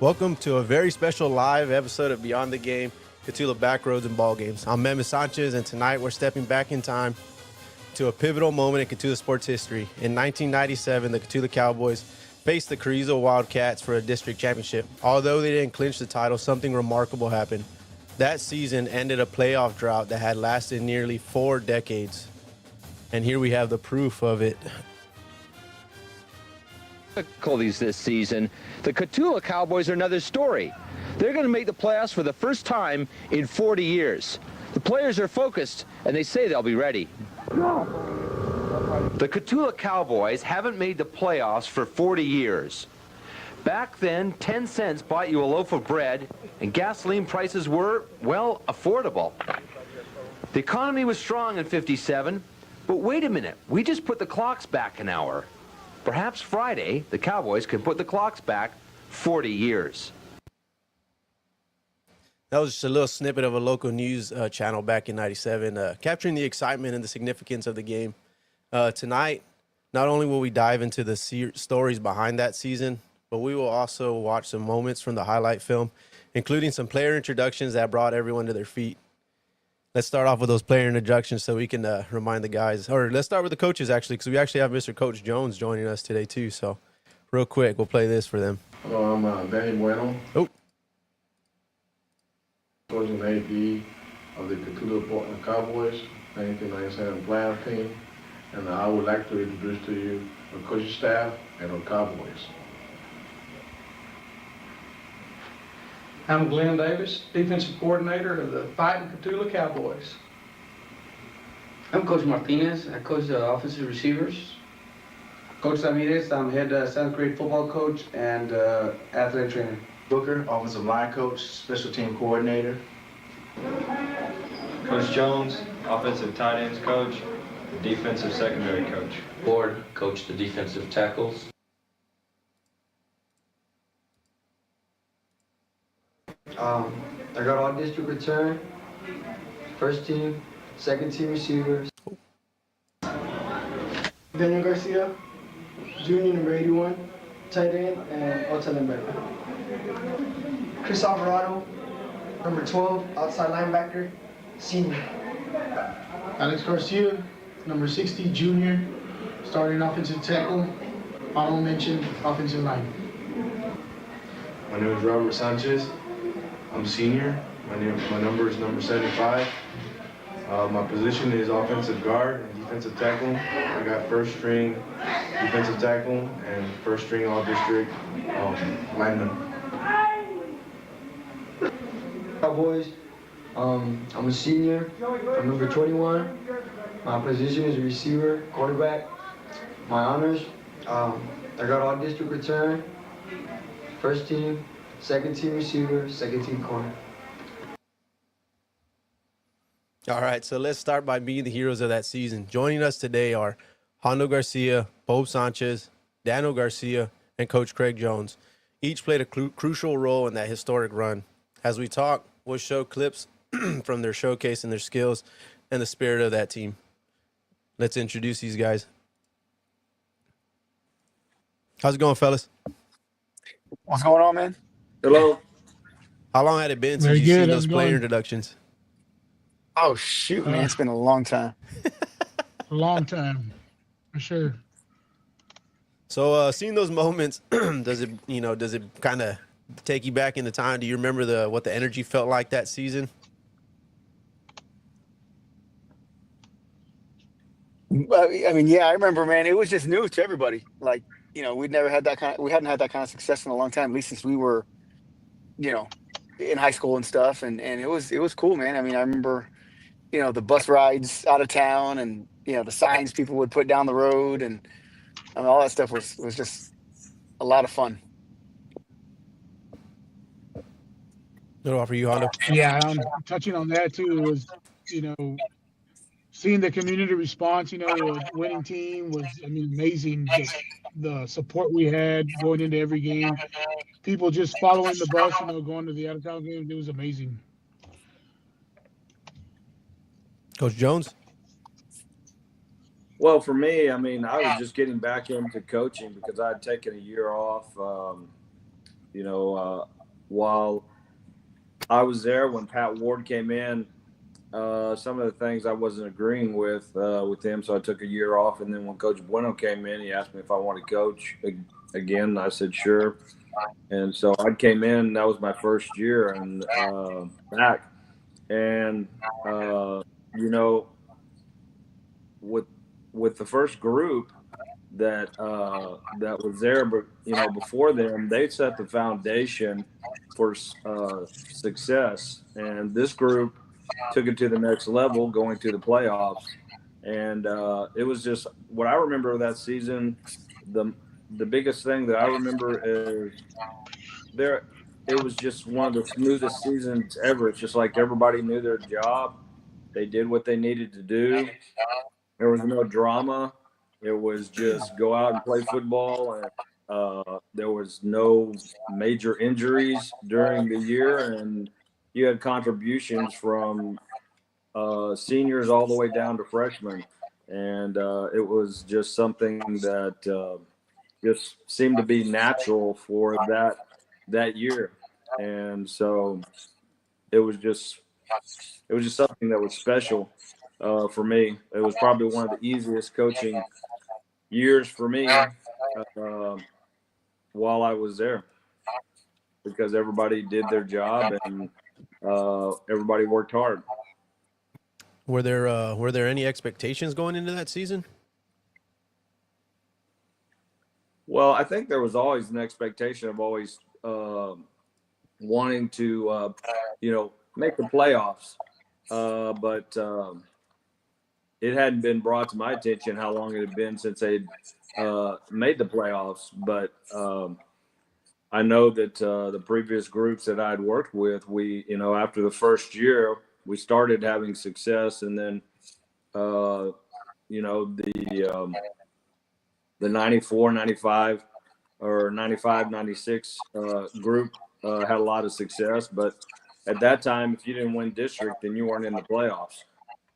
Welcome to a very special live episode of Beyond the Game, Cotulla Backroads and Ball Games. I'm Memphis Sanchez, and tonight we're stepping back in time to a pivotal moment in Cotulla sports history. In 1997, the Cotulla Cowboys faced the Carrizo Wildcats for a district championship. Although they didn't clinch the title, something remarkable happened. That season ended a playoff drought that had lasted nearly 4 decades. And here we have the proof of it. Difficulties this season, the Cotulla Cowboys are another story. They're going to make the playoffs for the first time in 40 years. The players are focused, and they say they'll be ready. The Cotulla Cowboys haven't made the playoffs for 40 years. Back then, 10 cents bought you a loaf of bread, and gasoline prices were, well, affordable. The economy was strong in '57, but wait a minute, we just put the clocks back an hour. Perhaps Friday, the Cowboys can put the clocks back 40 years. That was just a little snippet of a local news channel back in '97, capturing the excitement and the significance of the game. Tonight, not only will we dive into the stories behind that season, but we will also watch some moments from the highlight film, including some player introductions that brought everyone to their feet. Let's start off with those player introductions so we can remind the guys. Or let's start with the coaches, actually, because we actually have Mr. Coach Jones joining us today, too. So real quick, we'll play this for them. Hello, I'm Benny Bueno. Oh. Coach and AD of the Cotulla Cowboys, 1997 playoff team. And I would like to introduce to you the coaching staff and the Cowboys. I'm Glenn Davis, defensive coordinator of the Fighting Cotulla Cowboys. I'm Coach Martinez. I coach the offensive receivers. Coach Ramirez, I'm head 7th grade football coach and athletic trainer. Booker, offensive line coach, special team coordinator. Coach Jones, offensive tight ends coach, defensive secondary coach. Ford, coach the defensive tackles. I got all district return, first team, second team receivers. Dano Garcia, junior number 81, tight end, and outside linebacker. Kris Alvarado, number 12, outside linebacker, senior. Alex Garcia, number 60, junior, starting offensive tackle, honorable mention, offensive line. My name is Robert Sanchez. I'm senior. My number is number 75. My position is offensive guard and defensive tackle. I got first string defensive tackle and first string all district lineman. Cowboys, I'm a senior. I'm number 21. My position is a receiver, quarterback. My honors, I got all district return, first team, second team receiver, second team corner. All right, so let's start by being the heroes of that season. Joining us today are Jando Garcia, Bob Sanchez, Dano Garcia, and Coach Craig Jones. Each played a crucial role in that historic run. As we talk, we'll show clips from their showcase and their skills and the spirit of that team. Let's introduce these guys. How's it going, fellas? What's going on, man? Hello. How long had it been since you've seen those player introductions? Oh, shoot, man. It's been a long time. A long time, for sure. So seeing those moments, does it kind of take you back into time? Do you remember what the energy felt like that season? I mean, yeah, I remember, man. It was just new to everybody. Like, we hadn't had that kind of success in a long time, at least since we were, in high school and stuff. And it was cool, man. I mean, I remember, the bus rides out of town and, the signs people would put down the road and all that stuff was just a lot of fun. What offer you, Hondo? Yeah, touching on that too was, seeing the community response, the winning team was, amazing. Just the support we had going into every game. People just following the bus, going to the out-of-town games. It was amazing. Coach Jones? Well, for me, I was just getting back into coaching because I had taken a year off while I was there when Pat Ward came in, some of the things I wasn't agreeing with him, so I took a year off. And then when Coach Bueno came in, he asked me if I wanted to coach again. I said sure, and so I came in. That was my first year and back, and with the first group that was there, but before them, they set the foundation for success, and this group took it to the next level, going to the playoffs. And it was just what I remember of that season. The biggest thing that I remember is there. It was just one of the smoothest seasons ever. It's just like everybody knew their job. They did what they needed to do. There was no drama. It was just go out and play football, and there was no major injuries during the year, and you had contributions from seniors all the way down to freshmen, and it was just something that just seemed to be natural for that year, and so it was just something that was special for me. It was probably one of the easiest coaching years for me while I was there, because everybody did their job and everybody worked hard. Were there any expectations going into that season? Well, I think there was always an expectation of always wanting to, make the playoffs. But it hadn't been brought to my attention how long it had been since they'd made the playoffs. But I know that the previous groups that I'd worked with, we, after the first year, we started having success. And then, the 94, 95 or 95, 96 group had a lot of success. But at that time, if you didn't win district, then you weren't in the playoffs.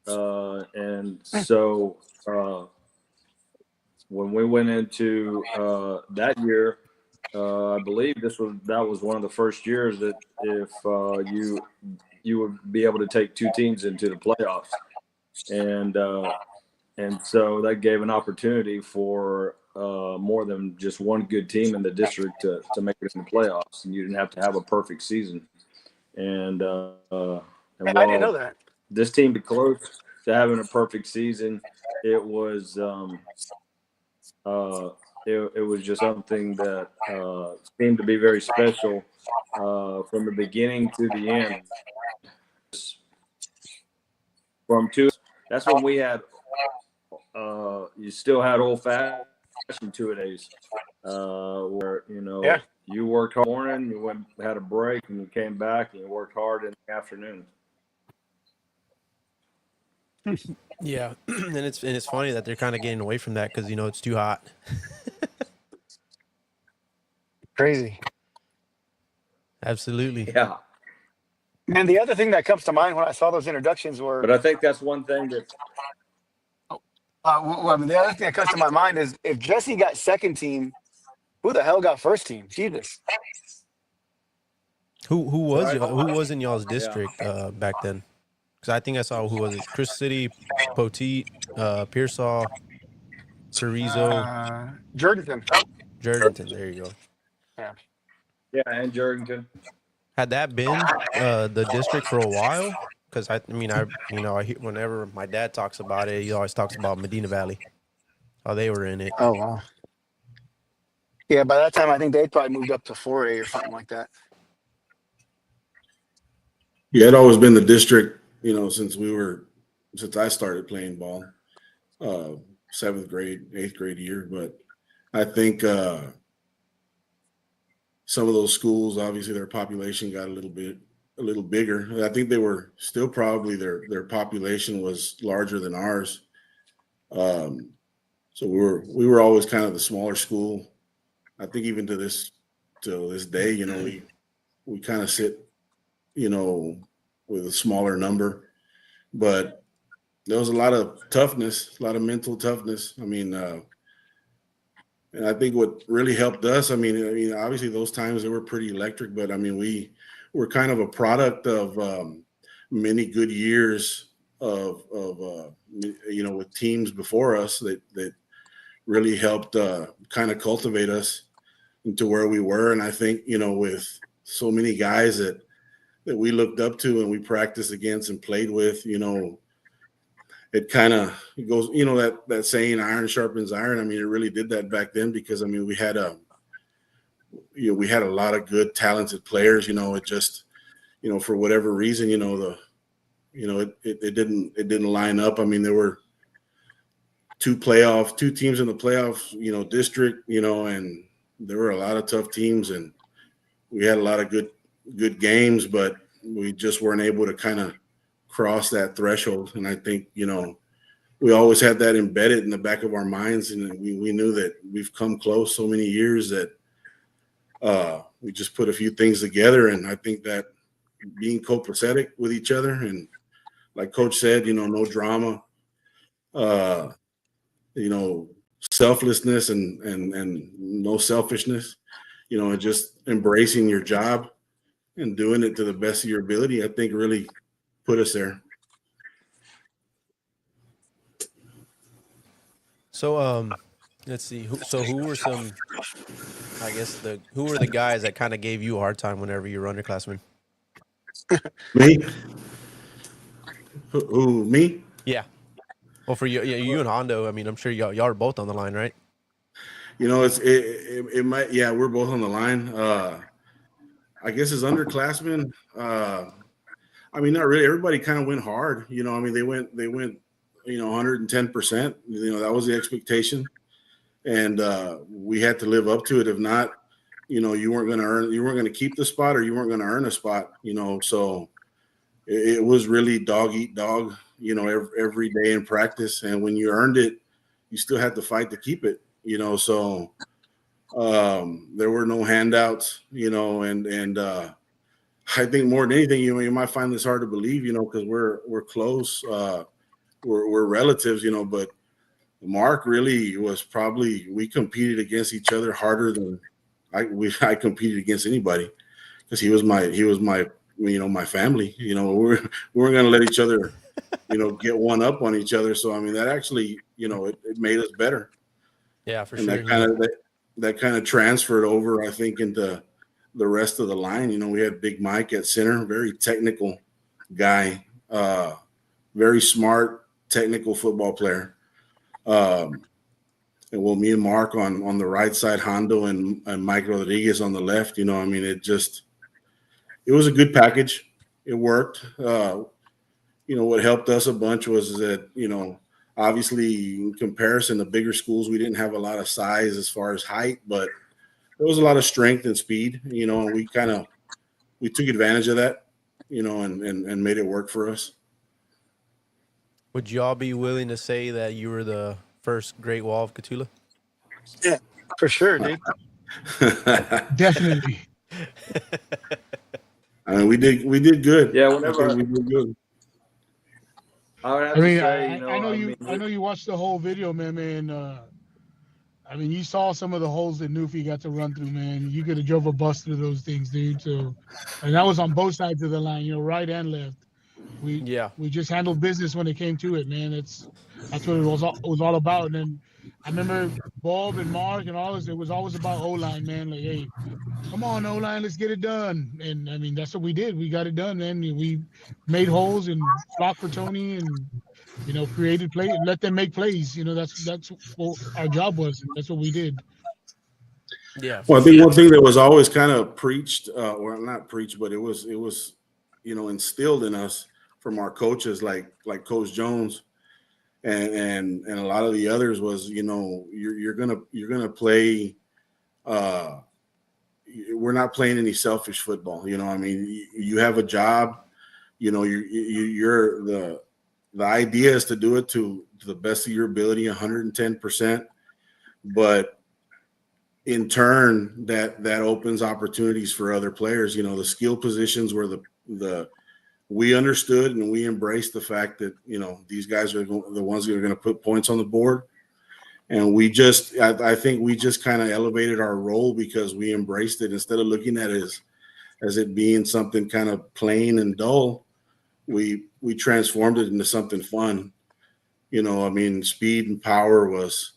And so when we went into that year, I believe that was one of the first years that if you would be able to take two teams into the playoffs. And so that gave an opportunity for more than just one good team in the district to make it in the playoffs, and you didn't have to have a perfect season. And I didn't know that. This team be close to having a perfect season. It was it was just something that seemed to be very special from the beginning to the end. That's when we had you still had old-fashioned two-a-days where you worked hard in the morning, you went had a break, and you came back and you worked hard in the afternoon. Yeah, and it's funny that they're kind of getting away from that because it's too hot. Crazy. Absolutely. Yeah. And the other thing that comes to mind when I saw those introductions were. But I think that's one thing that. The other thing that comes to my mind is if Jesse got second team, who the hell got first team? Jesus. Who was in y'all's district back then? Because I think I saw who was it? Chris City, Poteet, Pearsall, Chorizo, Jordanton. There you go. Yeah, and Jordanton. Had that been the district for a while? Because I hear whenever my dad talks about it, he always talks about Medina Valley. Oh, they were in it. Oh wow. Yeah, by that time I think they'd probably moved up to 4A or something like that. Yeah, it always been the district, since I started playing ball, 7th grade, 8th grade year. But I think some of those schools, obviously their population got a little bigger. I think they were still probably their population was larger than ours. So we were always kind of the smaller school. I think even to this day, we kind of sit, with a smaller number, but there was a lot of toughness, a lot of mental toughness. I mean, And I think what really helped us, I mean, obviously those times they were pretty electric, but I mean, we were kind of a product of many good years of with teams before us that really helped kind of cultivate us into where we were. And I think, with so many guys that we looked up to and we practiced against and played with, it kind of goes, that saying, iron sharpens iron. I mean, it really did that back then because, I mean, we had a lot of good, talented players. It just, for whatever reason, it didn't line up. I mean, there were two teams in the playoff, district, and there were a lot of tough teams, and we had a lot of good games, but we just weren't able to kind of cross that threshold. And I think, we always had that embedded in the back of our minds, and we knew that we've come close so many years that we just put a few things together. And I think that being copacetic with each other, and like Coach said, no drama, selflessness and no selfishness, and just embracing your job and doing it to the best of your ability, I think really put us there. So let's see. Who were some? I guess who were the guys that kind of gave you a hard time whenever you were underclassmen? Me? Who? Me? Yeah. Well, for you, you and Hondo. I mean, I'm sure y'all are both on the line, right? It might. Yeah, we're both on the line. I guess as underclassmen, I mean, not really. Everybody kind of went hard. I mean, they went 110%. That was the expectation, and we had to live up to it. If not, you weren't going to keep the spot, or you weren't going to earn a spot. So it was really dog eat dog. Every day in practice, and when you earned it, you still had to fight to keep it. So there were no handouts. And I think more than anything, you might find this hard to believe, because we're close. We're relatives, but Mark really was we competed against each other harder than I competed against anybody, because he was my my family. We weren't going to let each other, get one up on each other. So, I mean, that actually, it made us better. Yeah, for and sure. That kind of transferred over, I think, into the rest of the line. We had Big Mike at center, very technical guy, very smart, technical football player. And me and Mark on the right side, Hondo and Mike Rodriguez on the left. I mean, it was a good package. It worked. What helped us a bunch was that, obviously in comparison to bigger schools, we didn't have a lot of size as far as height, but there was a lot of strength and speed, and we took advantage of that, and made it work for us. Would y'all be willing to say that you were the first Great Wall of Cotulla? Yeah, for sure, dude. Definitely. I mean, we did good. Yeah, whenever we did good. I mean, I know you watched the whole video, man. I mean, you saw some of the holes that Newfie got to run through, man. You could have drove a bus through those things, dude. So, and that was on both sides of the line, right and left. We just handled business when it came to it, man. That's what it was all about. And then I remember Bob and Mark and all this. It was always about O-line, man. Like, hey, come on, O-line, let's get it done. And I mean, that's what we did. We got it done, man. We made holes and blocked for Tony and created play, let them make plays. That's what our job was. And that's what we did. Yeah. Well, I think one thing that was always kind of preached, or not preached, but it was instilled in us from our coaches, like Coach Jones and a lot of the others, was you're gonna play. We're not playing any selfish football. I mean, you have a job. You're the idea is to do it to the best of your ability, 110%. But in turn, that opens opportunities for other players. The skill positions where we understood and we embraced the fact that these guys are the ones that are going to put points on the board, And I think we just kind of elevated our role because we embraced it instead of looking at it as it being something kind of plain and dull. We transformed it into something fun. You know, I mean, speed and power was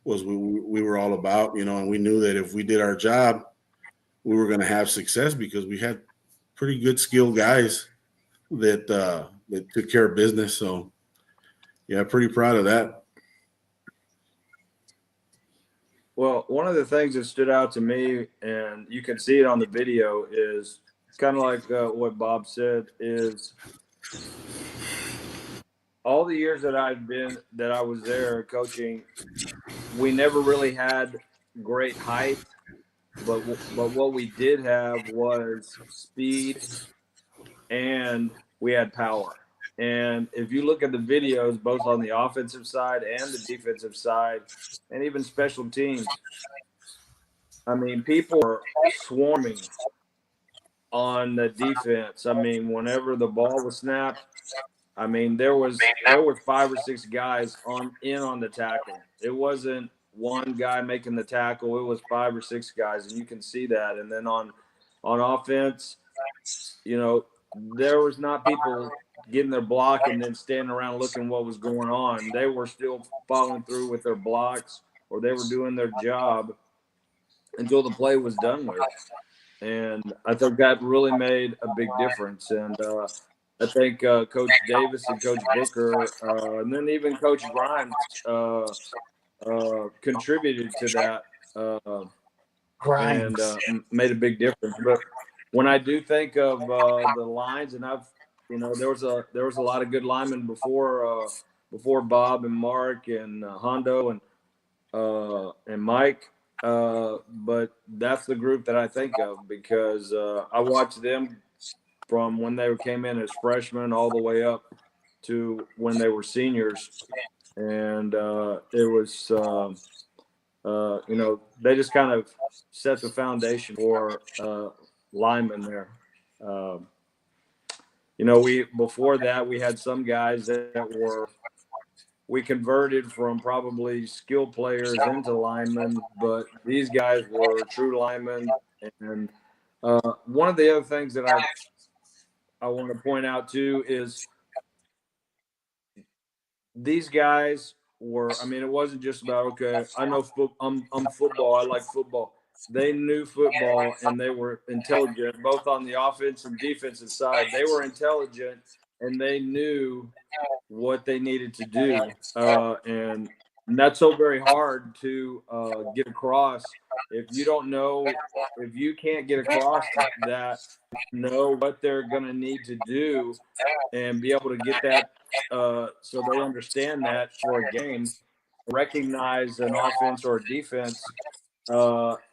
we were all about, you know, and we knew that if we did our job, we were going to have success because we had pretty good skilled guys that took care of business. So yeah, pretty proud of that. Well, one of the things that stood out to me, and you can see it on the video, is kind of like what Bob said, is all the years that I was there coaching, we never really had great height, but what we did have was speed, and we had power. And if you look at the videos, both on the offensive side and the defensive side, and even special teams, I mean, people are swarming on the defense. I mean, whenever the ball was snapped, I mean, there was 5 or 6 guys on the tackle. It wasn't one guy making the tackle. It was 5 or 6 guys, and you can see that. And then on offense, you know, there was not people getting their block and then standing around looking what was going on. They were still following through with their blocks, or they were doing their job until the play was done with. And I think that really made a big difference. And I think Coach Davis and Coach Booker, and then even Coach Grimes contributed to that and made a big difference. But when I do think of the lines, and there was a lot of good linemen before Bob and Mark and Hondo and Mike. But that's the group that I think of because I watched them from when they came in as freshmen all the way up to when they were seniors. And it was, they just kind of set the foundation for linemen there. Before that, we had some guys that we converted from probably skilled players into linemen, but these guys were true linemen. And one of the other things that I want to point out too is these guys were, I mean, it wasn't just about, okay, I know I'm football. I like football. They knew football and they were intelligent, both on the offense and defensive side. They were intelligent and they knew what they needed to do. And that's so very hard to get across. If you can't get across that, know what they're going to need to do and be able to get that so they understand that for a game, recognize an offense or a defense,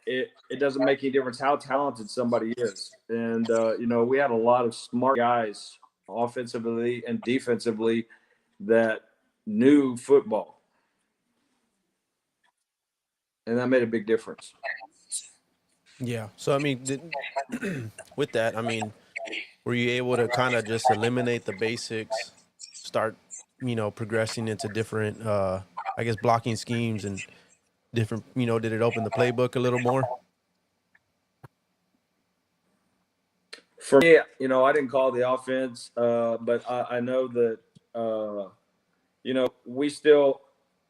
it doesn't make any difference how talented somebody is. And, we had a lot of smart guys offensively and defensively that knew football. And that made a big difference. Yeah. So, I mean, with that, I mean, were you able to kind of just eliminate the basics, start, progressing into different, blocking schemes and different, did it open the playbook a little more? For me, I didn't call the offense, but I know that, we still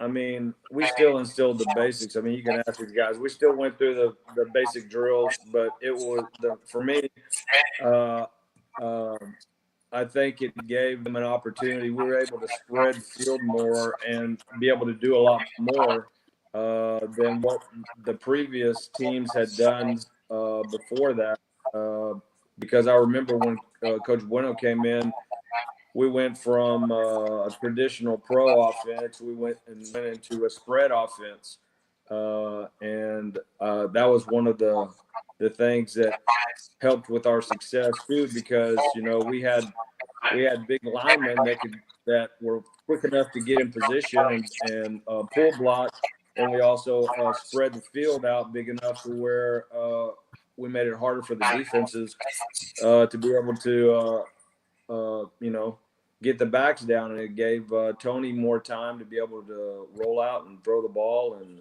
instilled the basics. I mean, you can ask these guys. We still went through the basic drills, but it was for me. I think it gave them an opportunity. We were able to spread the field more and be able to do a lot more than what the previous teams had done before that. Because I remember when Coach Bueno came in, we went from a traditional pro offense. We went into a spread offense, and that was one of the things that helped with our success too. Because we had big linemen that were quick enough to get in position and pull block, and we also spread the field out big enough to where we made it harder for the defenses to be able to get the backs down, and it gave Tony more time to be able to roll out and throw the ball, and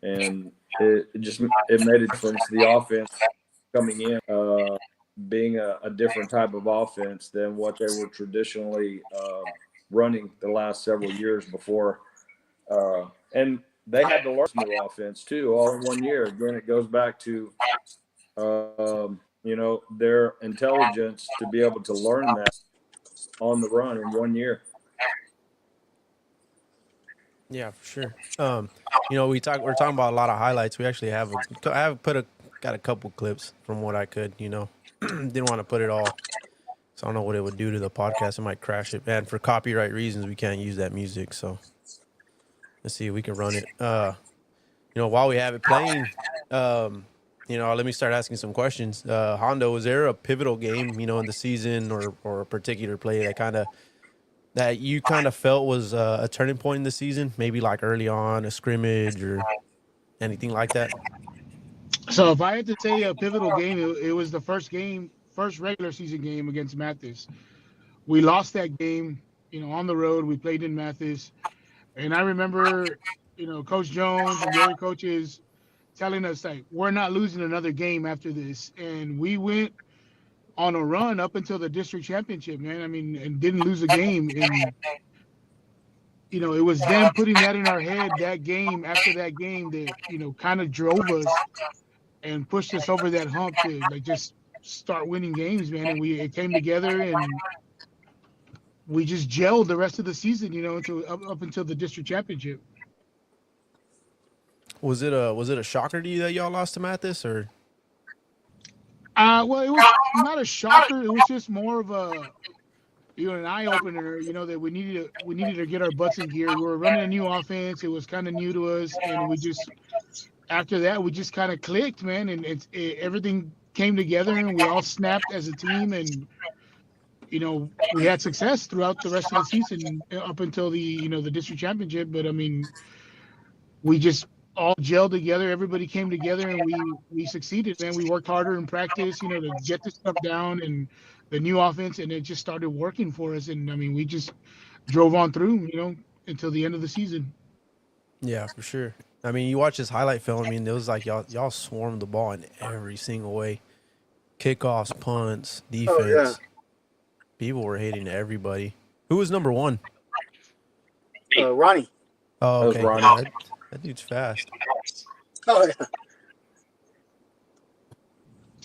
it made a difference. The offense coming in, being a different type of offense than what they were traditionally running the last several years before, and they had to learn some new offense too, all in 1 year. Again, it goes back to their intelligence to be able to learn that on the run in 1 year. Yeah, for sure. We're talking about a lot of highlights. We actually got a couple clips from what I could, didn't want to put it all. So I don't know what it would do to the podcast. It might crash it. And for copyright reasons, we can't use that music. So let's see if we can run it. While we have it playing, let me start asking some questions. Hondo, was there a pivotal game, in the season or a particular play that you felt was a turning point in the season? Maybe like early on, a scrimmage or anything like that? So if I had to say a pivotal game, it was the first regular season game against Mathis. We lost that game, on the road. We played in Mathis. And I remember, Coach Jones and the other coaches telling us, like, we're not losing another game after this. And we went on a run up until the district championship, man. I mean, and didn't lose a game. And, it was them putting that in our head, that game, after that game, that, kind of drove us and pushed us over that hump to, like, just start winning games, man. And it came together, and we just gelled the rest of the season, up until the district championship. Was it a shocker to you that y'all lost to Mathis, or? Well, it was not a shocker. It was just more of an eye opener. That we needed to get our butts in gear. We were running a new offense. It was kind of new to us, and after that we just kind of clicked, man, and everything came together, and we all snapped as a team, and we had success throughout the rest of the season up until the district championship. But I mean, we just all gelled together. Everybody came together, and we succeeded, man. We worked harder in practice, to get this stuff down, and the new offense, and it just started working for us. And I mean, we just drove on through, until the end of the season. Yeah, for sure. I mean, you watch this highlight film. I mean, it was like y'all swarmed the ball in every single way. Kickoffs, punts, defense. Oh, yeah. People were hitting everybody. Who was number one? Ronnie. Oh, okay. Ronnie. That dude's fast. Oh,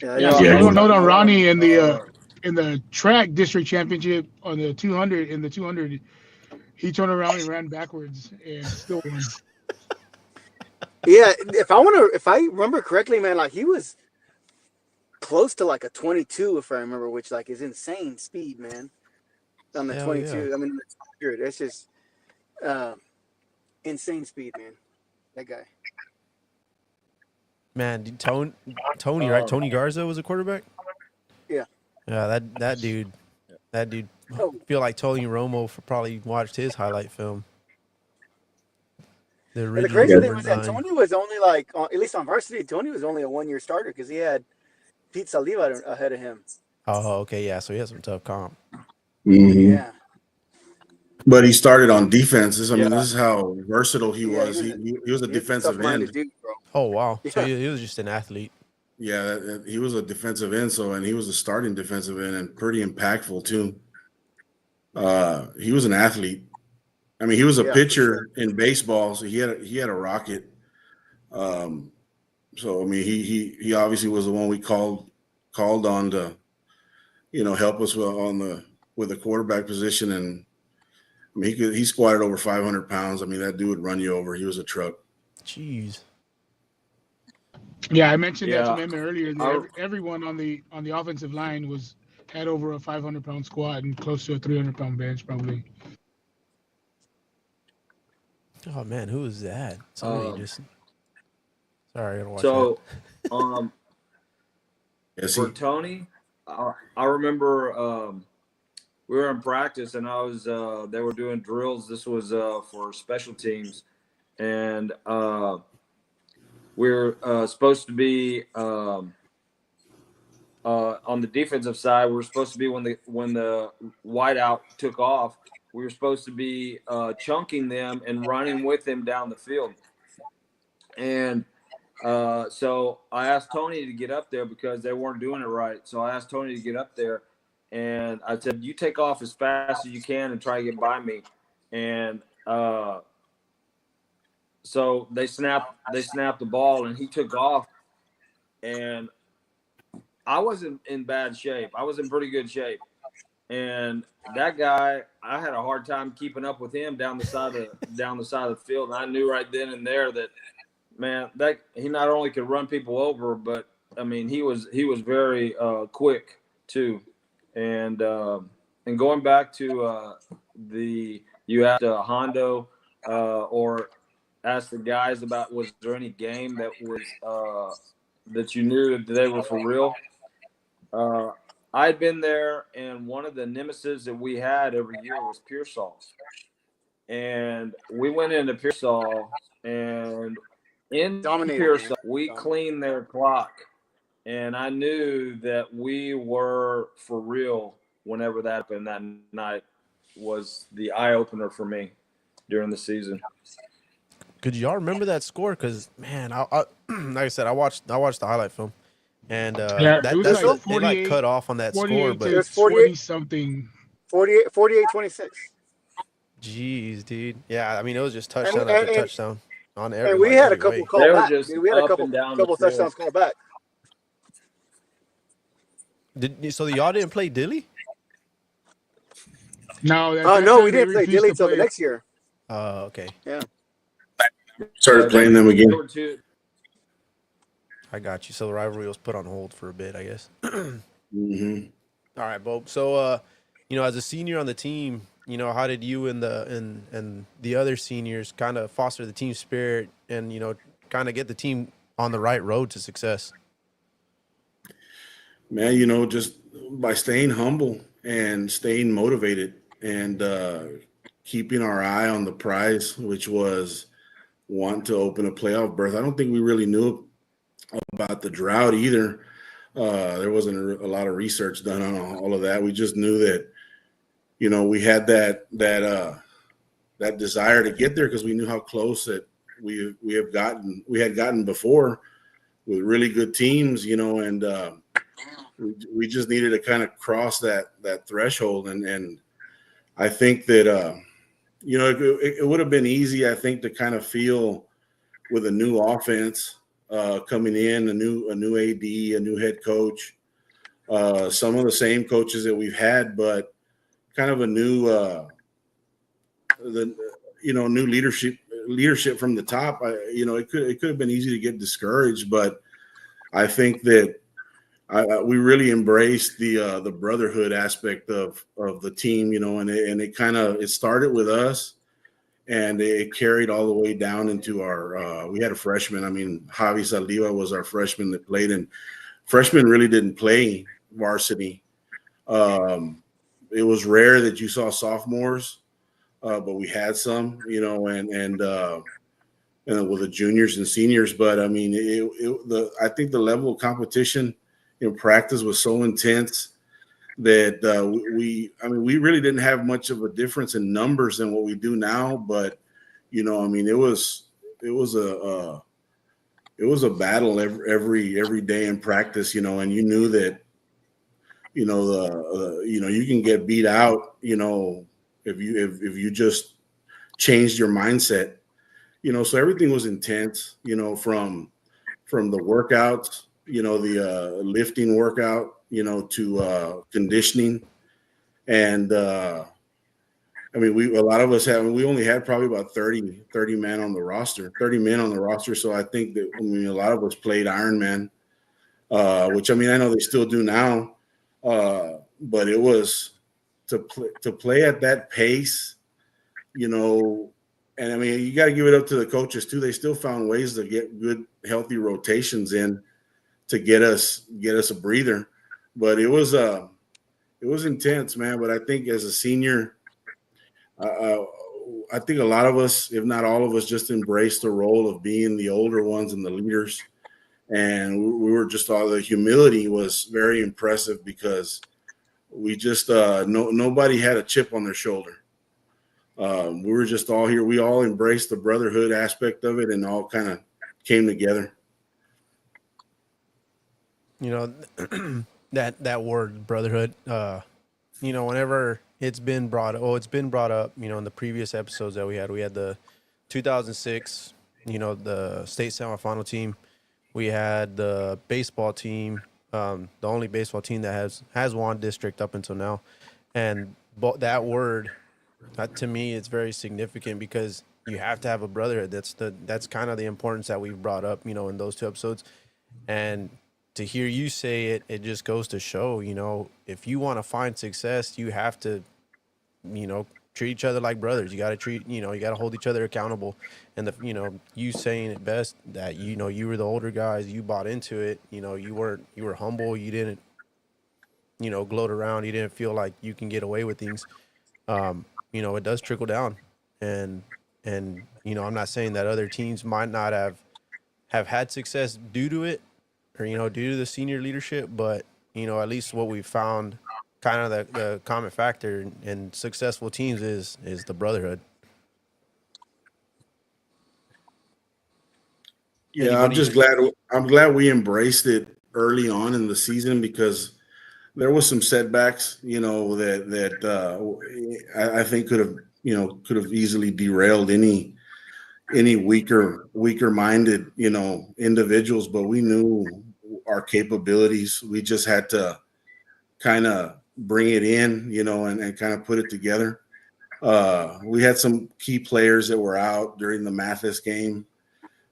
yeah. Yeah, note on Ronnie in the track district championship on the 200. In the 200, he turned around and ran backwards and still won. Yeah, if I remember correctly, man, like he was close to like a 22, if I remember, which like is insane speed, man. On the 22, yeah. I mean, that's just insane speed, man. That guy. Man, Tony, right? Tony Garza was a quarterback. Yeah. Yeah, that dude. I feel like Tony Romo probably watched his highlight film. The crazy thing was that Tony was only like, at least on varsity, Tony was only a 1-year starter because he had Pete Saliva ahead of him. Oh, okay, yeah. So he had some tough comp. Mm-hmm. Yeah. But he started on defense. This is how versatile he was. He was a defensive end. Dude, oh, wow. Yeah. So he was just an athlete. Yeah, he was a defensive end. And he was a starting defensive end and pretty impactful too. He was an athlete. I mean, he was a pitcher in baseball, so he had a rocket. So I mean, he obviously was the one we called on to, help us with the quarterback position. And I mean, he squatted over 500 pounds. I mean, that dude would run you over. He was a truck. Jeez. Yeah, I mentioned that to him earlier. That everyone on the offensive line had over a 500-pound squat and close to a 300-pound bench, probably. Oh man, who is that? Somebody just. Sorry, I gotta watch that. For Tony, I remember we were in practice, and they were doing drills. This was for special teams, and we're supposed to be on the defensive side, we were supposed to be when the wideout took off, we were supposed to be chunking them and running with them down the field. And so I asked Tony to get up there because they weren't doing it right. So I asked Tony to get up there, and I said, "You take off as fast as you can and try to get by me." And so they snapped the ball, and he took off, and I wasn't in bad shape. I was in pretty good shape. And that guy, I had a hard time keeping up with him down the side of the field. And I knew right then and there that, man, that he not only could run people over, but I mean he was very quick too. And going back to you asked Hondo or asked the guys about, was there any game that was that you knew that they were for real? I'd been there, and one of the nemesis that we had every year was Pearsall. And we went into Pearsall, and in Pearsall, we cleaned their clock. And I knew that we were for real whenever that happened. That night was the eye-opener for me during the season. Could y'all remember that score? Because, man, I like I said, I watched the highlight film. And it was they cut off on that score, but it was 48 something, 48-26. Jeez, dude. Yeah, I mean, it was just touchdown after touchdown on every. And we had a couple callbacks. We had a couple touchdowns called back. So y'all didn't play Dilly? No. No, we didn't play Dilly until the next year. Oh, okay. Yeah. Started playing them again. I got you. So the rivalry was put on hold for a bit, I guess. Mm-hmm. All right, Bo. So, as a senior on the team, how did you and the other seniors kind of foster the team spirit and, kind of get the team on the right road to success? Man, just by staying humble and staying motivated and keeping our eye on the prize, which was wanting to open a playoff berth. I don't think we really knew about the drought either. There wasn't a lot of research done on all of that. We just knew that, we had that desire to get there because we knew how close that we had gotten before with really good teams, and we just needed to kind of cross that threshold. And I think that, it would have been easy, I think, to kind of feel with a new offense coming in, a new AD, a new head coach, some of the same coaches that we've had, but kind of a new, new leadership from the top. It could have been easy to get discouraged, but I think that we really embraced the brotherhood aspect of the team, and it started with us. And it carried all the way down into our we had a freshman. I mean, Javi Saldiva was our freshman that played, and freshmen really didn't play varsity. It was rare that you saw sophomores, but we had some, and with the juniors and seniors. But I mean, I think the level of competition in practice was so intense that we really didn't have much of a difference in numbers than what we do now. But it was a battle every day in practice, and you knew that you can get beat out, if you just changed your mindset, so everything was intense, from the workouts, the lifting workout, to conditioning. And a lot of us we only had probably about 30 men on the roster. So I think that, a lot of us played Ironman, which, I know they still do now. But it was to play at that pace, and you got to give it up to the coaches too. They still found ways to get good, healthy rotations in to get us a breather. But it was intense, man. But I think as a senior, I think a lot of us, if not all of us, just embraced the role of being the older ones and the leaders. and we were just all the humility was very impressive because we just nobody had a chip on their shoulder. We were just all here. We all embraced the brotherhood aspect of it and all kind of came together. You know, that word brotherhood, you know, whenever it's been brought up, you know, in the previous episodes that we had the 2006, you know, the state semifinal team. We had the baseball team, the only baseball team that has won district up until now. And that word, to me, it's very significant because you have to have a brotherhood. That's kind of the importance that we've brought up, you know, in those two episodes. And to hear you say it, it just goes to show, you know, if you want to find success, you have to, you know, treat each other like brothers. You got to hold each other accountable. And you know, you saying it best that, you know, you were the older guys, you bought into it, you know, you were humble. You didn't, you know, gloat around. You didn't feel like you can get away with things. You know, it does trickle down, and, you know, I'm not saying that other teams might not have had success due to it, or, you know, due to the senior leadership, but, you know, at least what we've found, kind of the common factor in successful teams is the brotherhood. Yeah, I'm glad we embraced it early on in the season because there was some setbacks, you know, that I think could have easily derailed any weaker minded, you know, individuals, but we knew our capabilities. We just had to kind of bring it in, you know, and kind of put it together. We had some key players that were out during the Mathis game.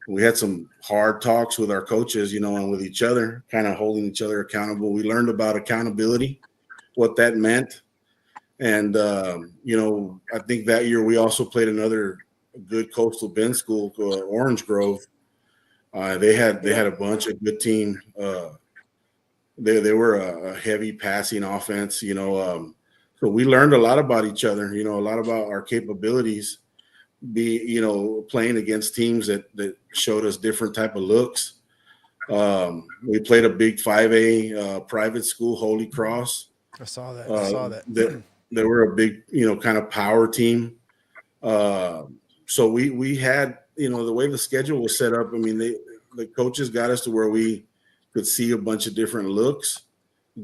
We had some hard talks with our coaches, you know, and with each other, kind of holding each other accountable. We learned about accountability, what that meant. And, you know, I think that year we also played another good Coastal Bend school, Orange Grove. They had a bunch of good team. They were a heavy passing offense, you know. So we learned a lot about each other, you know, a lot about our capabilities. You know, playing against teams that showed us different type of looks. We played a big 5A private school, Holy Cross. I saw that. They were a big, you know, kind of power team. So we had, you know, the way the schedule was set up. I mean, the coaches got us to where we could see a bunch of different looks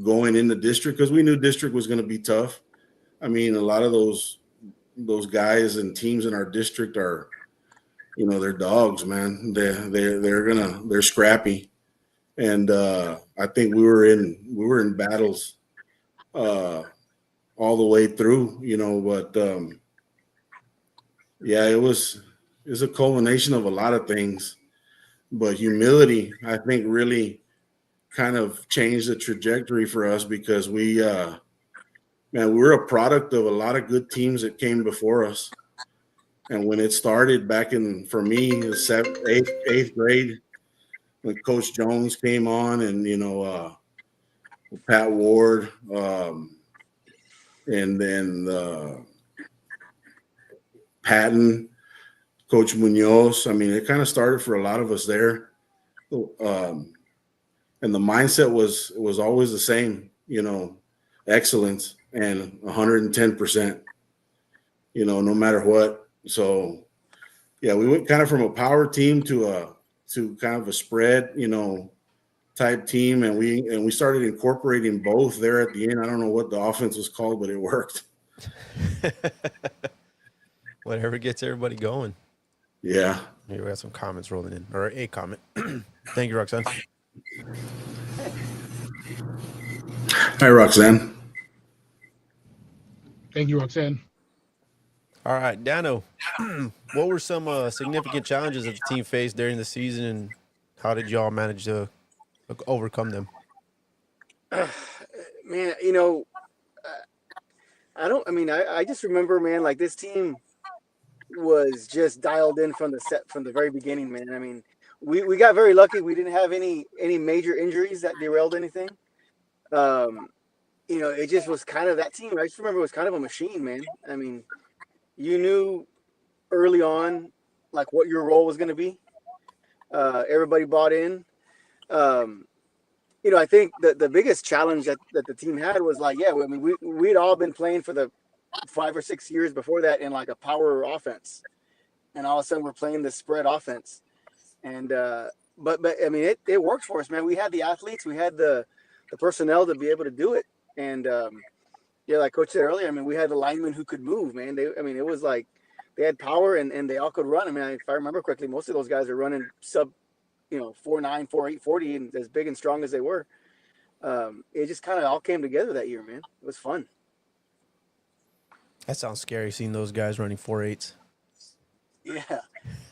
going in the district because we knew district was going to be tough. I mean, a lot of those guys and teams in our district are, you know, they're dogs, man. They're scrappy, and I think we were in battles all the way through, you know. But yeah, it was a culmination of a lot of things, but humility, I think, really kind of changed the trajectory for us because we're a product of a lot of good teams that came before us. And when it started back for me, the eighth grade, when Coach Jones came on and, you know, Pat Ward, and then Patton, Coach Munoz. I mean, it kind of started for a lot of us there. And the mindset was always the same, you know, excellence and 110%, you know, no matter what. So, yeah, we went kind of from a power team to kind of a spread, you know, type team, and we started incorporating both there at the end. I don't know what the offense was called, but it worked. Whatever gets everybody going. Yeah. Here we got some comments rolling in, or a comment. Thank you, Roxanne. Hi, Roxanne. Thank you, Roxanne. All right, Dano, what were some significant challenges that the team faced during the season, and how did y'all manage to overcome them? Man, you know, I just remember, man, like this team was just dialed in from the very beginning, man. I mean, we got very lucky. We didn't have any major injuries that derailed anything. You know, it just was kind of that team. I just remember it was kind of a machine, man. I mean, you knew early on, like, what your role was going to be. Everybody bought in. I think the biggest challenge that the team had was like, yeah, I mean, we'd all been playing for the 5 or 6 years before that in like a power offense, and all of a sudden we're playing this spread offense, and but I mean, it worked for us, man. We had the athletes, we had the personnel to be able to do it, and yeah, like Coach said earlier, I mean, we had the linemen who could move, man. It was like they had power and they all could run. I mean, if I remember correctly, most of those guys are running sub, 4.9, 4.8, 40, and as big and strong as they were. It just kind of all came together that year, man. It was fun. That sounds scary, seeing those guys running 4.8s. Yeah,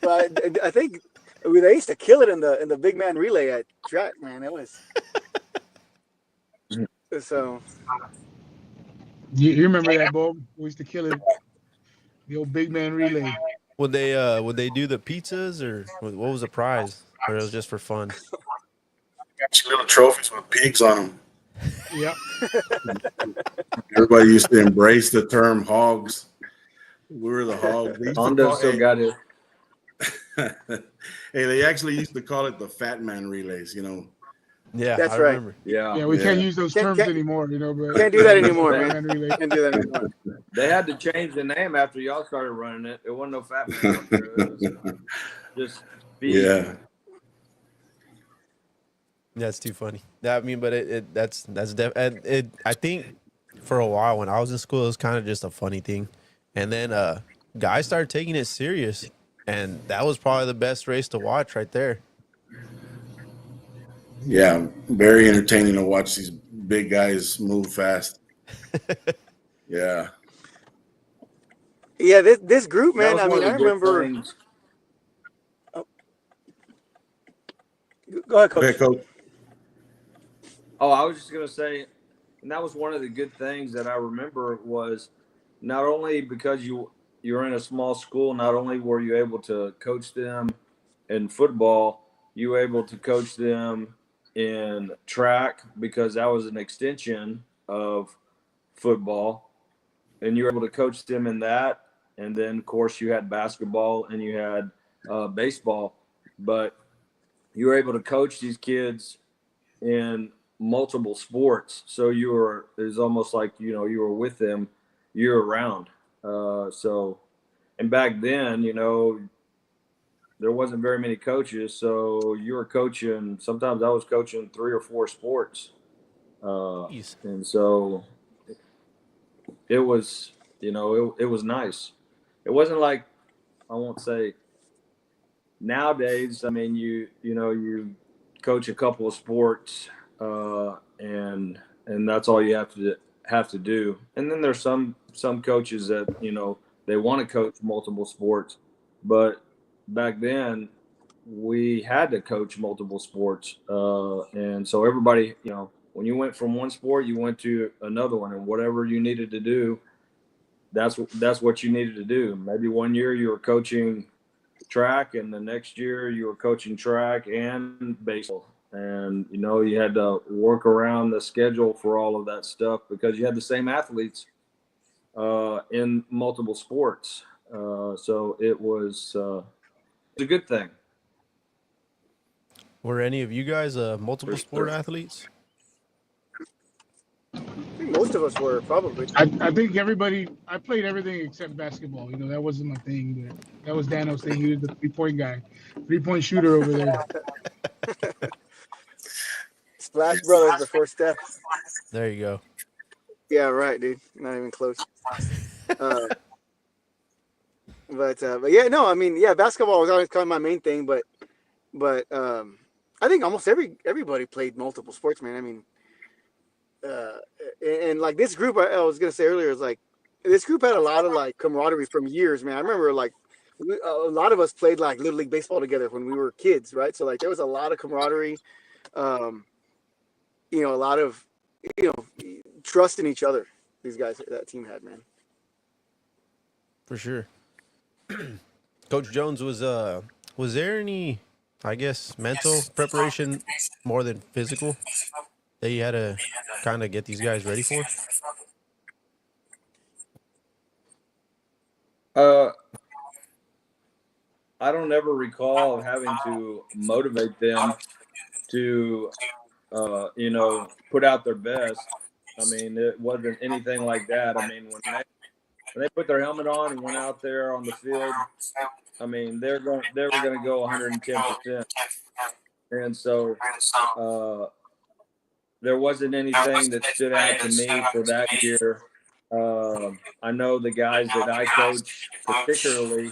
but I think they used to kill it in the big man relay at track, man. It was so. You remember that, Bob? We used to kill it. The old big man relay. Would they do the pizzas, or what was the prize? Or it was just for fun? Got little trophies with pigs on them. Yep. Everybody used to embrace the term hogs. We were the hogs. Honda still got it. Hey, they actually used to call it the Fat Man relays, Yeah, that's I right. remember. Yeah, we can't use those terms anymore, but can't do that anymore, man. Can't do that anymore. They had to change the name after y'all started running it. It wasn't no Fat Man up there. It was just speed. Yeah. That's too funny. I mean, but I think for a while when I was in school, it was kind of just a funny thing, and then guys started taking it serious, and that was probably the best race to watch right there. Yeah, very entertaining to watch these big guys move fast. Yeah. Yeah, this group, man. I mean, I remember. Oh. Go ahead, Coach. Okay, Coach. Oh, I was just going to say, and that was one of the good things that I remember was not only because you're in a small school, not only were you able to coach them in football, you were able to coach them in track because that was an extension of football, and you were able to coach them in that. And then, of course, you had basketball and you had baseball, but you were able to coach these kids in multiple sports. So it was almost like, you were with them year round. And back then, there wasn't very many coaches. So you were coaching, sometimes I was coaching 3 or 4 sports. And so it was, it was nice. It wasn't like, I won't say nowadays. I mean, you coach a couple of sports, and that's all you have to do. And then there's some coaches that they want to coach multiple sports, but back then we had to coach multiple sports, and so everybody, when you went from one sport, you went to another one, and whatever you needed to do, that's what you needed to do. Maybe one year you were coaching track, and the next year you were coaching track and baseball. And, you had to work around the schedule for all of that stuff because you had the same athletes in multiple sports. So it was a good thing. Were any of you guys multiple sport athletes? I think most of us were, probably. I think I played everything except basketball. That wasn't my thing, but that was Dano's thing. He was the 3-point guy, 3-point shooter over there. Splash Brothers before Steph. There you go. Yeah, right, dude. Not even close. But yeah, no, I mean, yeah, basketball was always kind of my main thing, but I think almost everybody played multiple sports, man. I mean, and like this group, I was gonna say earlier, is like this group had a lot of like camaraderie from years, man. I remember like a lot of us played like Little League baseball together when we were kids, right? So like there was a lot of camaraderie, a lot of trust in each other. These guys, that team had, man. For sure. Coach Jones, was there any, I guess, mental preparation more than physical that you had to kind of get these guys ready for? I don't ever recall having to motivate them to, you know, put out their best. I mean, it wasn't anything like that. I mean, when they put their helmet on and went out there on the field, I mean, they were going to go 110%. And so there wasn't anything that stood out to me for that year. I know the guys that I coached, particularly,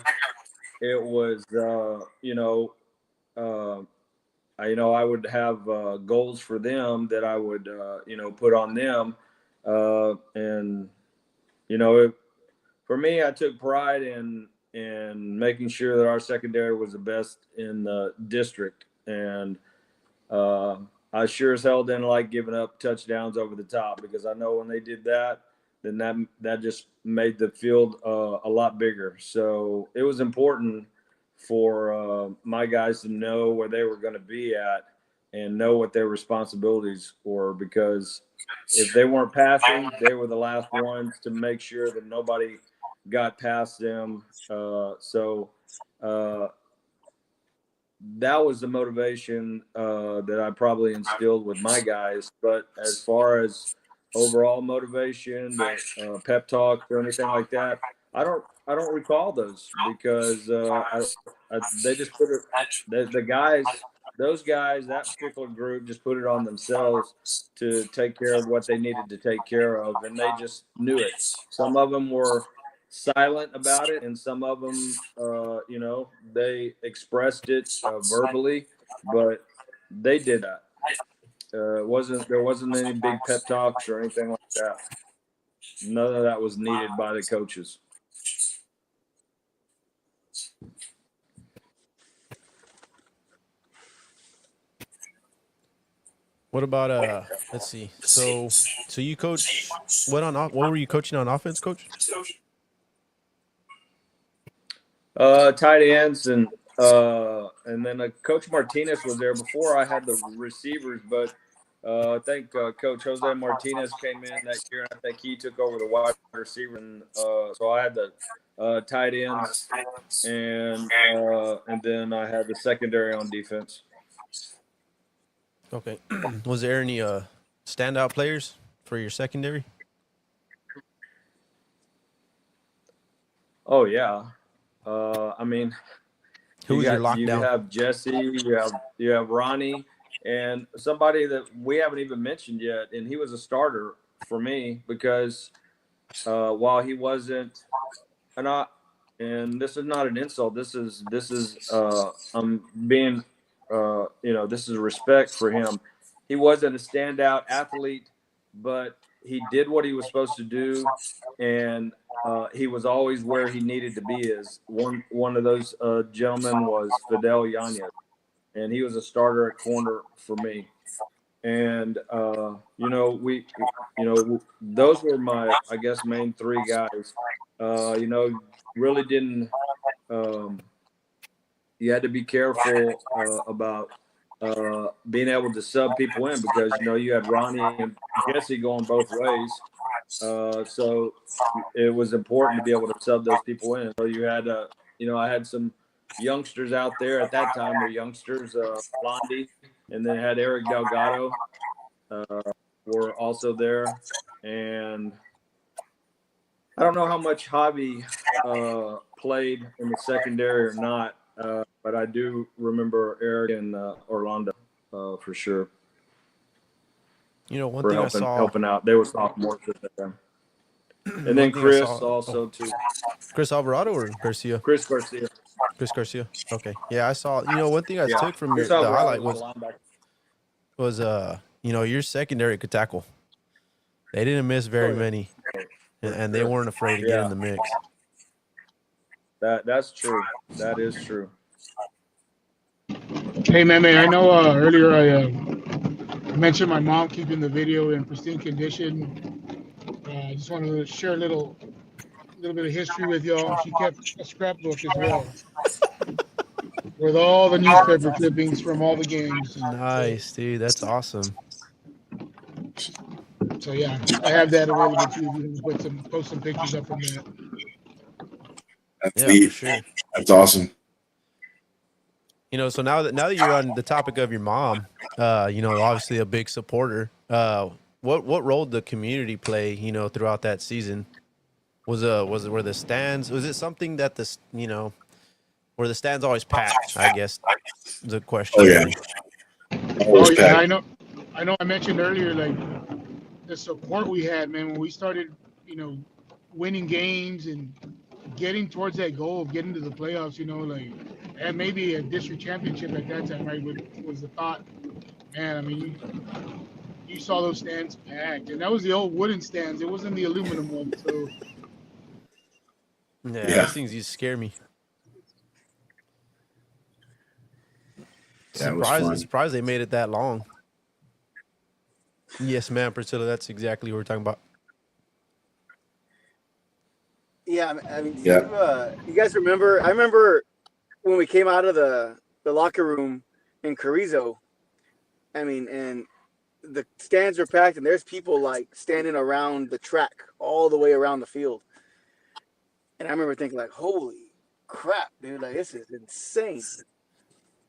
it was, you know, I would have goals for them that I would, you know, put on them. And, you know, for me, I took pride in making sure that our secondary was the best in the district. And I sure as hell didn't like giving up touchdowns over the top, because I know when they did that, then that just made the field a lot bigger. So it was important for my guys to know where they were going to be at and know what their responsibilities were, because if they weren't passing, they were the last ones to make sure that nobody got past them. So that was the motivation that I probably instilled with my guys. But as far as overall motivation, pep talk or anything like that, I don't recall those, because they just put it. The guys, those guys, that particular group, just put it on themselves to take care of what they needed to take care of, and they just knew it. Some of them were silent about it, and some of them, you know, they expressed it verbally, but they did that. There wasn't any big pep talks or anything like that. None of that was needed by the coaches. What about let's see. So you coach what were you coaching on offense, coach? Tight ends, and then Coach Martinez was there before I had the receivers, but I think Coach Jose Martinez came in that year, and I think he took over the wide receiver, and so I had the tight ends, and then I had the secondary on defense. Okay. Was there any standout players for your secondary? Oh yeah. I mean, who was your lockdown? You have Jesse, you have Ronnie, and somebody that we haven't even mentioned yet, and he was a starter for me, because while he wasn't, and this is not an insult, this is I'm being you know, this is respect for him. He wasn't a standout athlete, but he did what he was supposed to do, and he was always where he needed to be. As one of those gentlemen was Fidel Yanez, and he was a starter at corner for me. And you know, those were my, I guess, main three guys. You know, really didn't. You had to be careful about being able to sub people in, because, you know, you had Ronnie and Jesse going both ways. So it was important to be able to sub those people in. So you had, you know, I had some youngsters out there at that time, were youngsters, Blondie, and then had Eric Delgado were also there. And I don't know how much Javi played in the secondary or not, but I do remember Eric and Orlando for sure. You know, one thing I saw helping out. They were sophomores at that time. And then Kris also too. Kris Alvarado or Garcia? Kris Garcia. Kris Garcia. Okay. Yeah, I saw. You know, one thing I took from the highlight was you know, your secondary could tackle. They didn't miss very many, and they weren't afraid to get in the mix. That's true. That is true. Hey, man, I know earlier I mentioned my mom keeping the video in pristine condition. I just wanted to share a little bit of history with y'all. She kept a scrapbook as well with all the newspaper clippings from all the games. Nice, dude. That's awesome. So yeah, I have that available too. You can post some pictures up from that. That's neat. For sure. That's awesome. So now that you're on the topic of your mom, obviously a big supporter. What role did the community play, throughout that season? Were the stands? Was it something that were the stands always packed? I guess the question. Oh yeah. Oh yeah, I know. I mentioned earlier, like the support we had, man, when we started, winning games and getting towards that goal of getting to the playoffs, and maybe a district championship at that time, right? Was the thought, man. I mean, you saw those stands packed, and that was the old wooden stands. It wasn't the aluminum ones. So yeah, those things used to scare me. Surprised they made it that long. Yes, ma'am, Priscilla. That's exactly what we're talking about. Yeah, I mean, you guys remember? I remember when we came out of the locker room in Carrizo. I mean, and the stands are packed, and there's people like standing around the track all the way around the field. And I remember thinking, like, holy crap, dude! Like, this is insane.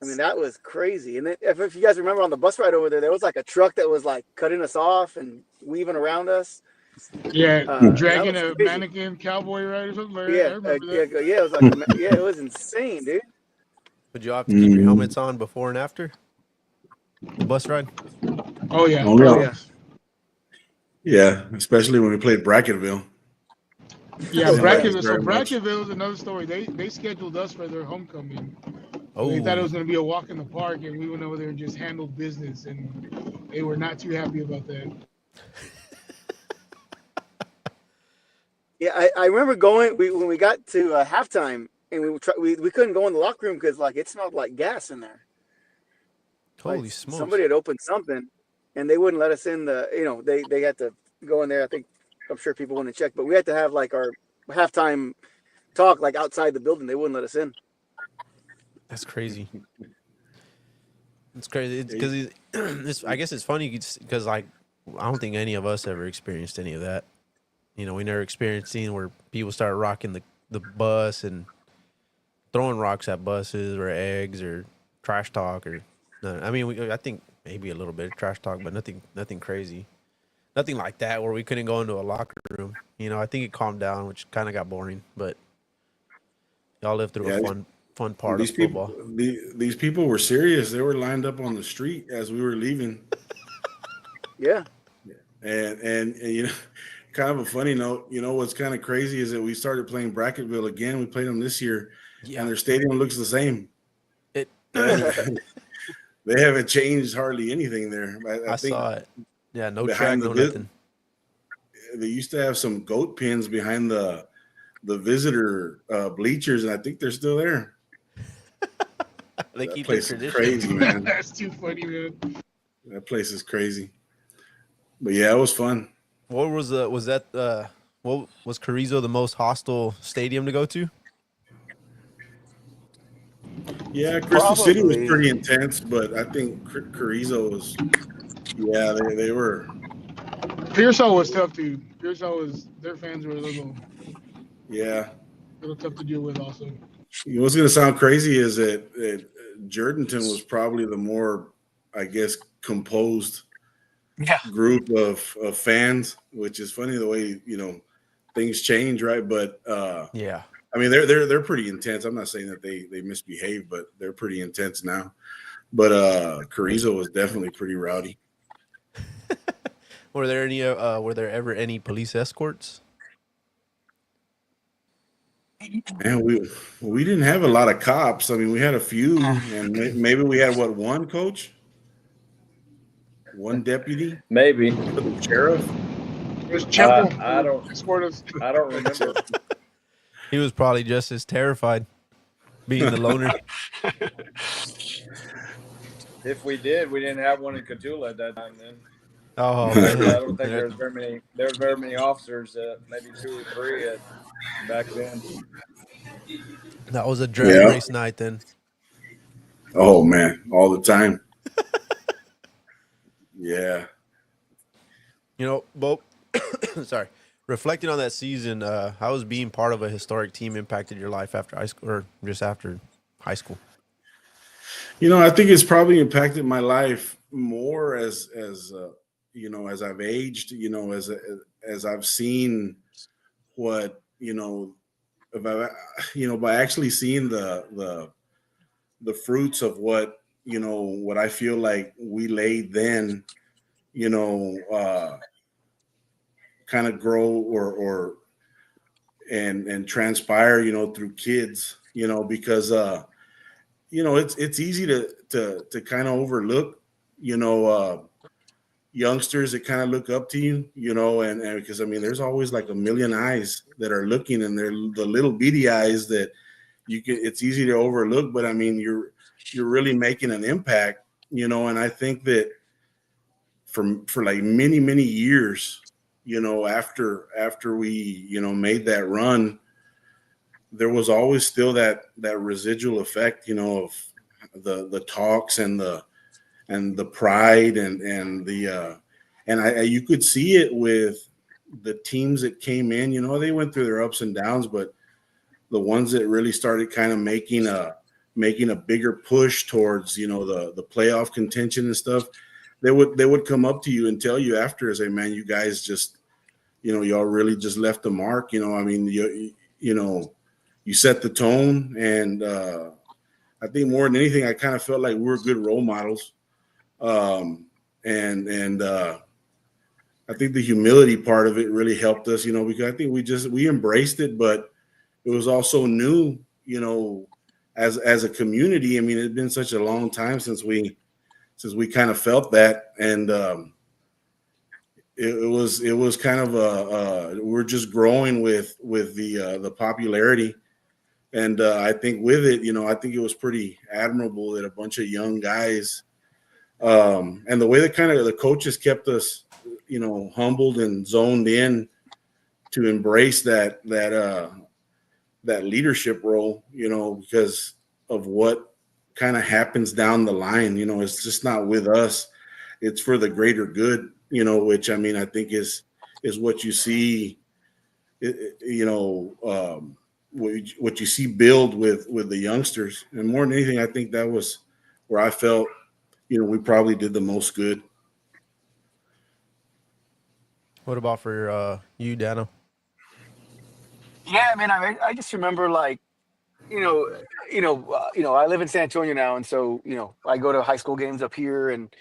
I mean, that was crazy. And then, if you guys remember on the bus ride over there was like a truck that was like cutting us off and weaving around us. Yeah, dragging a mannequin cowboy ride or something like that. I remember that. Yeah, it was like it was insane, dude. Would you have to keep your helmets on before and after the bus ride? Oh yeah. Oh, no. Yeah, especially when we played Bracketville. Yeah, Bracketville. So Bracketville is another story. They scheduled us for their homecoming. Oh. They thought it was going to be a walk in the park, and we went over there and just handled business, and they were not too happy about that. Yeah, I remember going when we got to halftime, and we couldn't go in the locker room because like it smelled like gas in there. Holy smokes! Somebody had opened something, and they wouldn't let us in. They had to go in there. I'm sure people wouldn't check, but we had to have like our halftime talk like outside the building. They wouldn't let us in. That's crazy. It's crazy because I guess it's funny because like I don't think any of us ever experienced any of that. We never experienced seeing where people started rocking the bus and throwing rocks at buses or eggs or trash talk or. I mean, I think maybe a little bit of trash talk, but nothing crazy, nothing like that where we couldn't go into a locker room. I think it calmed down, which kind of got boring. But y'all lived through a fun part of football. These people were serious. They were lined up on the street as we were leaving. Yeah. And kind of a funny note, what's kind of crazy is that we started playing Bracketville again. We played them this year, and their stadium looks the same. They haven't changed hardly anything there. I think saw it. Yeah, no track, no nothing. They used to have some goat pins behind the visitor bleachers, and I think they're still there. They that keep place the is tradition. Crazy, man. That's too funny, man. That place is crazy. But yeah, it was fun. What was Carrizo the most hostile stadium to go to? Yeah, Crystal City was pretty intense, but I think Carrizo was. Yeah, they were. Pearsall was tough too. Their fans were a little tough to deal with also. What's going to sound crazy is that Jordanton was probably the more, I guess, composed group of fans, which is funny the way, things change, right? But I mean, they're pretty intense. I'm not saying that they misbehave, but they're pretty intense now. But Carrizo was definitely pretty rowdy. Were there ever any police escorts? Man, we didn't have a lot of cops. I mean, we had a few, and maybe we had one coach, one deputy, maybe the sheriff. It was Chapel. I don't remember. He was probably just as terrified, being the loner. If we did, we didn't have one in Cotulla at that time. Then. Oh, man. I don't think there was very many. There was very many officers. Maybe 2 or 3 back then. That was a drag race night then. Oh man, all the time. Yeah. Bo. Sorry. Reflecting on that season, how has being part of a historic team impacted your life after high school, or just after high school? I think it's probably impacted my life more as as I've aged. As I've seen what if I, by actually seeing the fruits of what I feel like we laid then, kind of grow and transpire, through kids, because it's easy to kind of overlook, youngsters that kind of look up to you, and because there's always like a million eyes that are looking, and they're the little beady eyes that it's easy to overlook, but you're really making an impact, and I think that for like many years, after we made that run, there was always still that residual effect, of the talks and the pride and you could see it with the teams that came in. They went through their ups and downs, but the ones that really started kind of making a bigger push towards the playoff contention and stuff, they would come up to you and tell you after, say, man, you guys just y'all really just left the mark. You set the tone, and I think more than anything, I kind of felt like we were good role models. And I think the humility part of it really helped us, because I think we embraced it, but it was also new, as a community. It had been such a long time since we kind of felt that, and it was kind of we're just growing with the popularity. And I think with it, I think it was pretty admirable that a bunch of young guys, and the way that kind of the coaches kept us, humbled and zoned in to embrace that leadership role, because of what kind of happens down the line. It's just not with us; it's for the greater good. Which I think is what you see. What you see build with the youngsters, and more than anything, I think that was where I felt, we probably did the most good. What about for you, Dano? Yeah, man. I just remember, like, I live in San Antonio now, and so I go to high school games up here, and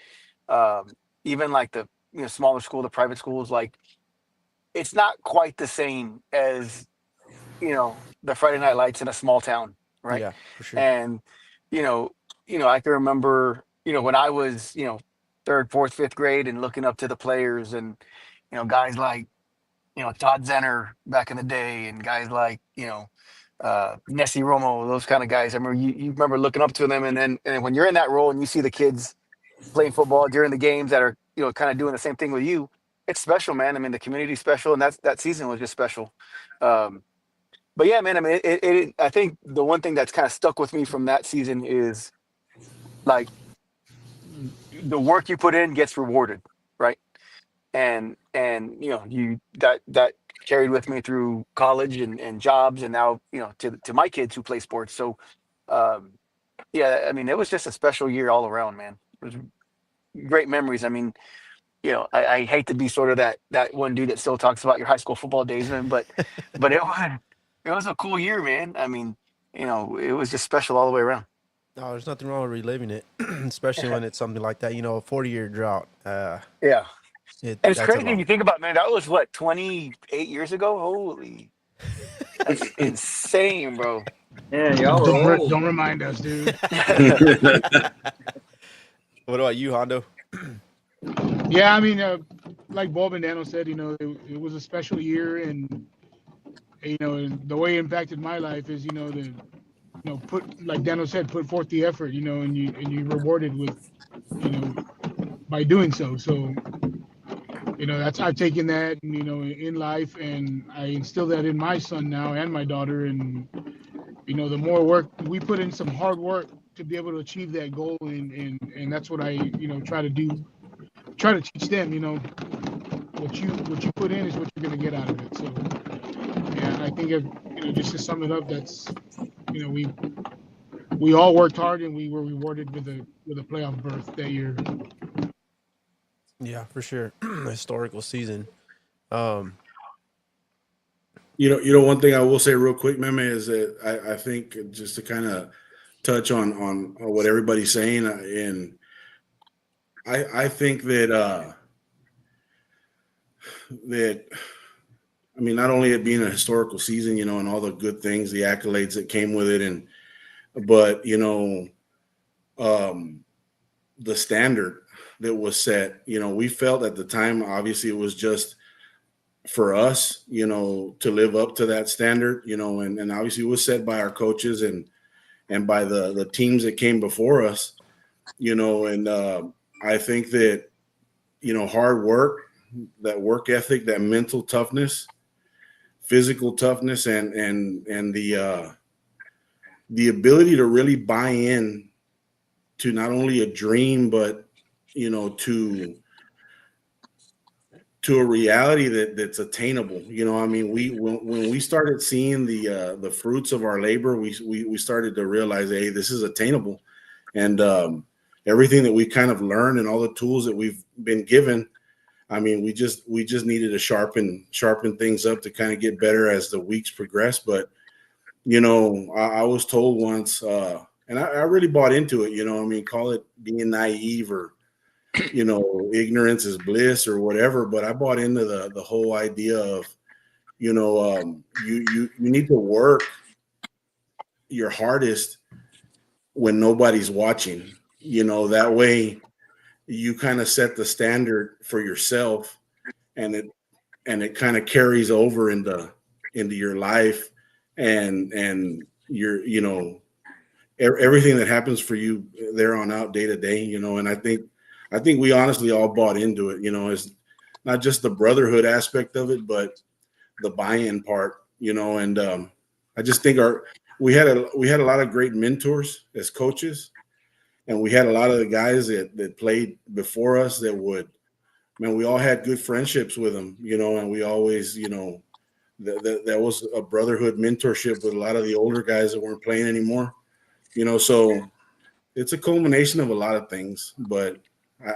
even like the smaller school, the private schools, like it's not quite the same as the Friday night lights in a small town, right? Yeah, for sure. And I can remember when I was third, fourth, fifth grade, and looking up to the players, and guys like Todd Zenner back in the day, and guys like Nessie Romo, those kind of guys. I remember you remember looking up to them, and then when you're in that role and you see the kids playing football during the games that are kind of doing the same thing with you, it's special, man. The community's special, and that season was just special. But yeah, man, I think the one thing that's kind of stuck with me from that season is, like, the work you put in gets rewarded, right? And that carried with me through college and jobs, and now to my kids who play sports. So yeah, it was just a special year all around, man. It was great memories. I hate to be sort of that one dude that still talks about your high school football days, man, but it was a cool year, man. It was just special all the way around. No, there's nothing wrong with reliving it, especially when it's something like that. A 40-year drought. Yeah. And it's crazy when you think about it, man. That was what, 28 years ago? Holy, that's insane, bro. Yeah, y'all are old. Don't remind us, dude. What about you, Hondo? Yeah, like Bob and Dano said, it was a special year, and and the way it impacted my life is, put, like Dano said, put forth the effort, and you rewarded with, by doing so. So, I've taken that, in life, and I instill that in my son now and my daughter, and the more work we put in, some hard work to be able to achieve that goal, and that's what I try to do. Try to teach them, what you put in is what you're going to get out of it. So, yeah, I think just to sum it up, that's we we all worked hard and we were rewarded with a playoff berth that year. Yeah, for sure. Historical season. One thing I will say real quick, Meme, is that I think just to kind of touch on what everybody's saying, and I think that not only it being a historical season, and all the good things, the accolades that came with it, but the standard that was set, we felt at the time, obviously it was just for us, to live up to that standard, and obviously it was set by our coaches and by the teams that came before us, and I think that, hard work, that work ethic, that mental toughness, physical toughness, and the ability to really buy in to not only a dream, but, to a reality that's attainable. When we started seeing the fruits of our labor, we started to realize, hey, this is attainable. And everything that we kind of learned and all the tools that we've been given, we just needed to sharpen things up to kind of get better as the weeks progress. But, I was told once, and I really bought into it, call it being naive or, ignorance is bliss or whatever, but I bought into the whole idea of, you need to work your hardest when nobody's watching, that way you kind of set the standard for yourself, and it kind of carries over into your life and your, everything that happens for you there on out day to day, and I think we honestly all bought into it. It's not just the brotherhood aspect of it, but the buy-in part, and I just think we had a lot of great mentors as coaches, and we had a lot of the guys that played before us that we all had good friendships with them, and we always, that was a brotherhood mentorship with a lot of the older guys that weren't playing anymore, so it's a culmination of a lot of things, but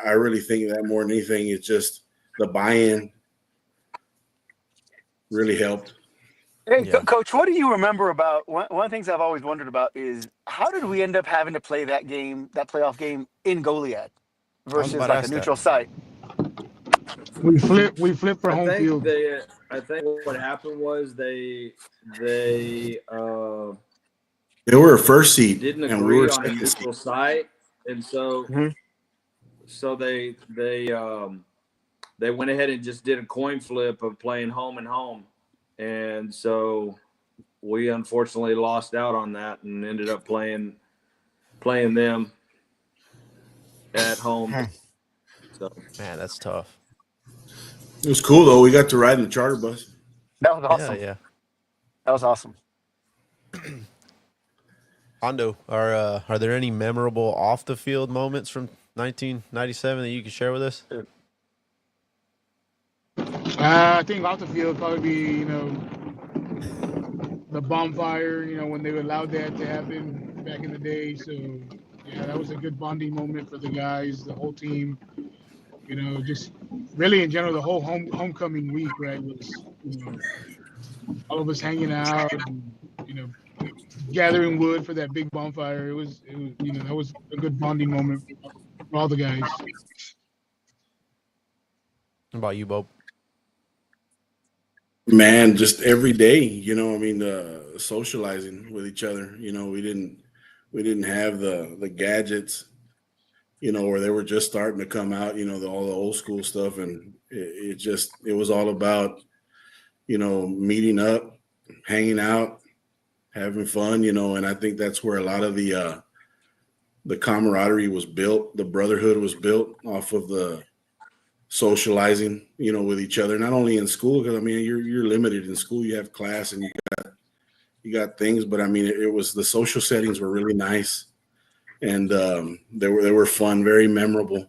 I really think that more than anything, it's just the buy-in really helped. Hey, Coach, what do you remember about one of the things I've always wondered about is how did we end up having to play that playoff game in Goliad versus like a neutral site? We flipped for home field. I think what happened was they were a first seed, didn't agree on a neutral site, and so. Mm-hmm. So they went ahead and just did a coin flip of playing home and home, and so we unfortunately lost out on that and ended up playing them at home. So man, that's tough. It was cool though. We got to ride in the charter bus. That was awesome. Yeah. That was awesome. Jando, are there any memorable off the field moments from 1997 that you can share with us? I think off the field probably be, the bonfire, when they allowed that to happen back in the day. So, yeah, that was a good bonding moment for the guys, the whole team. Just really in general, the whole homecoming week, right, was, all of us hanging out and, gathering wood for that big bonfire. It was that was a good bonding moment for all the guys. How about you, Bob? Man, just every day, socializing with each other. We didn't have the gadgets, where they were just starting to come out, all the old school stuff, and it was all about, meeting up, hanging out, having fun, and I think that's where a lot of the camaraderie was built, the brotherhood was built off of the socializing, with each other, not only in school, because you're limited in school, you have class and you got things, but it was the social settings were really nice, and they were fun, very memorable,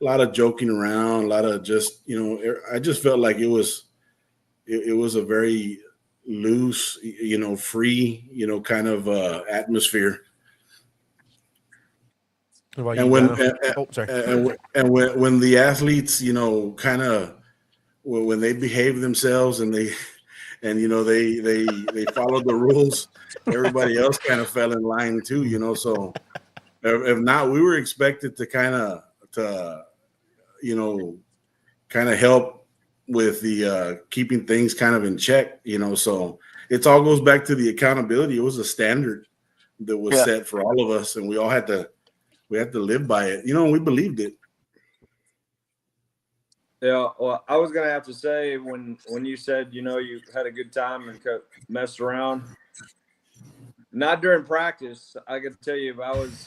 a lot of joking around, a lot of just, I just felt like it was a very loose, free, kind of atmosphere, What about And you, when Dano? Sorry. and when the athletes, kind of when they behave themselves and they followed the rules, everybody else kind of fell in line too. So if not, we were expected to kind of help with the keeping things kind of in check. So it all goes back to the accountability. It was a standard that was set for all of us, and we all had to live by it. And we believed it. Yeah, well, I was gonna have to say when you said you had a good time and messed around, not during practice. I could tell you, I was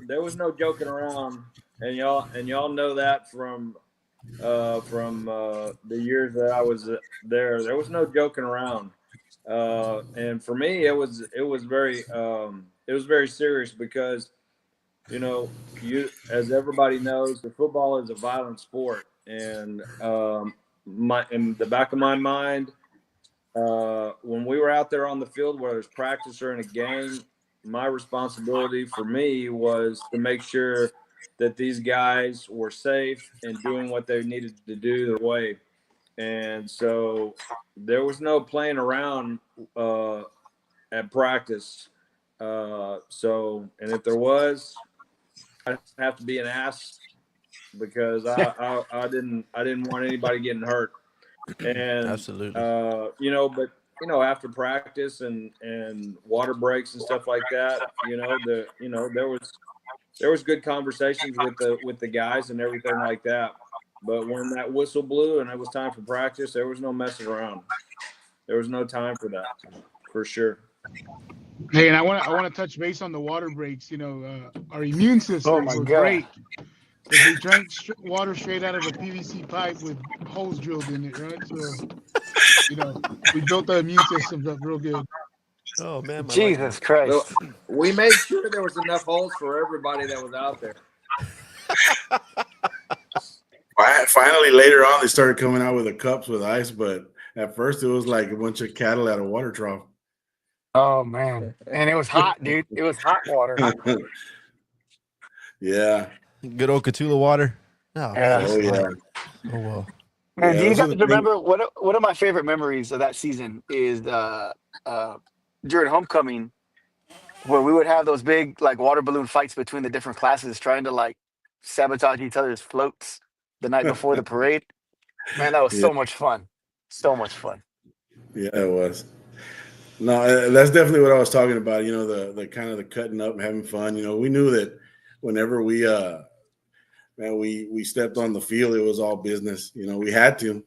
there was no joking around, and y'all know that from the years that I was there. There was no joking around, and for me, it was very serious because you, as everybody knows, the football is a violent sport, and in the back of my mind, when we were out there on the field, whether it's practice or in a game, my responsibility for me was to make sure that these guys were safe and doing what they needed to do their way. And so there was no playing around at practice. And if there was, I'd have to be an ass because I didn't want anybody getting hurt. And Absolutely. But after practice and water breaks and stuff like that, there was good conversations with the guys and everything like that. But when that whistle blew and it was time for practice, there was no messing around. There was no time for that, for sure. Hey, and I want to touch base on the water breaks. Our immune systems were great. Because we drank water straight out of a PVC pipe with holes drilled in it, right? So, we built the immune systems up real good. Oh, man. Jesus Christ. Well, we made sure there was enough holes for everybody that was out there. Finally, later on, they started coming out with the cups with ice, but at first it was like a bunch of cattle at a water trough. Oh, man. And it was hot, dude. It was hot water. Yeah. Good old Cotulla water. Yeah. Oh, yeah. Oh, well. Man, Yeah, do you those are guys the remember one of my favorite memories of that season is during homecoming, where we would have those big water balloon fights between the different classes, trying to sabotage each other's floats the night before the parade. Man, that was so much fun. So much fun. Yeah, it was. No, that's definitely what I was talking about. The kind of the cutting up and having fun. We knew that whenever we stepped on the field, it was all business. We had to.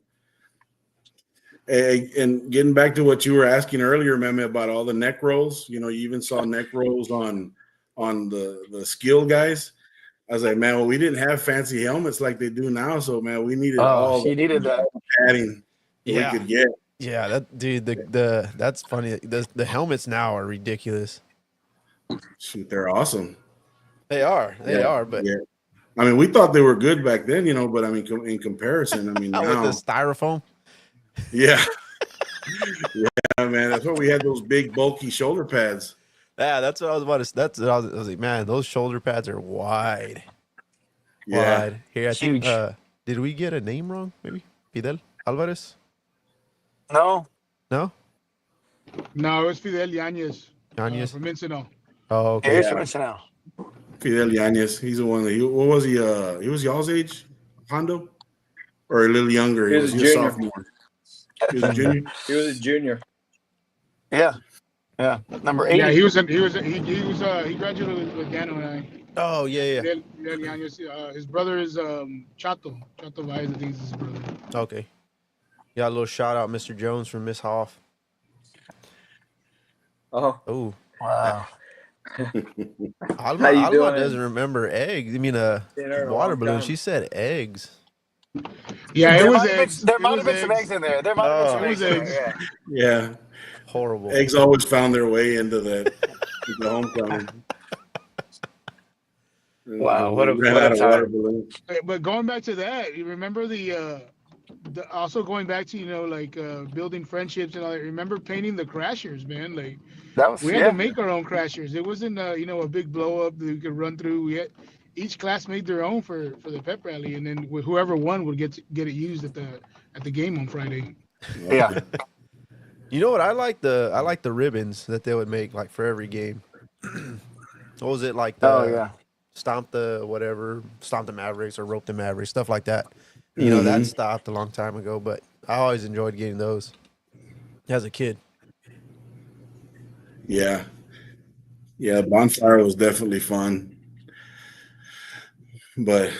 And getting back to what you were asking earlier, Meme, about all the neck rolls. You even saw neck rolls on the skill guys. I was like, man, well, we didn't have fancy helmets like they do now, so man, we needed all the padding we could get. Yeah, that dude, that's funny. The helmets now are ridiculous. Shoot, they're awesome. They are, but yeah. I mean, we thought they were good back then, but I mean, in comparison, I mean, now with the styrofoam. Yeah, yeah, man, that's why we had those big, bulky shoulder pads. Yeah, that's what I was about to. That's what I was like, man, those shoulder pads are wide. Yeah, wide. Here, I think. Did we get a name wrong? Maybe Fidel Alvarez. No. No, it was Fidel Yanez. Yanez from Ensenada. Oh, okay. He's from Ensenada. Fidel Yanez. He's the one that what was he? He was y'all's age, Hondo, or a little younger. He was a sophomore. He was a junior. He was a junior. Yeah. Number 8. Yeah, he graduated with Dano and I. Oh yeah. Fidel Yanez, his brother is Chato Baez, I think is his brother. Okay. Yeah, a little shout out, Mr. Jones from Miss Hoff. Oh. Wow. Alma doesn't remember eggs. I mean, water balloon. She said eggs. Yeah, it was eggs. There might have been some eggs in there. There might have been some eggs in there. Yeah. Horrible. Eggs always found their way into the homecoming. Wow, what a time. But going back to that, you remember the Also going back to like building friendships and all that. Remember painting the crashers, man? Like That was we had to make our own crashers. It wasn't a big blow up that we could run through. We had each class made their own for the pep rally, and then whoever won would get it used at the game on Friday. Yeah. You know what? I like the ribbons that they would make like for every game. What was it like? Oh yeah. Stomp the Mavericks or rope the Mavericks, stuff like that. That stopped a long time ago, but I always enjoyed getting those as a kid. Yeah. Yeah, bonfire was definitely fun. But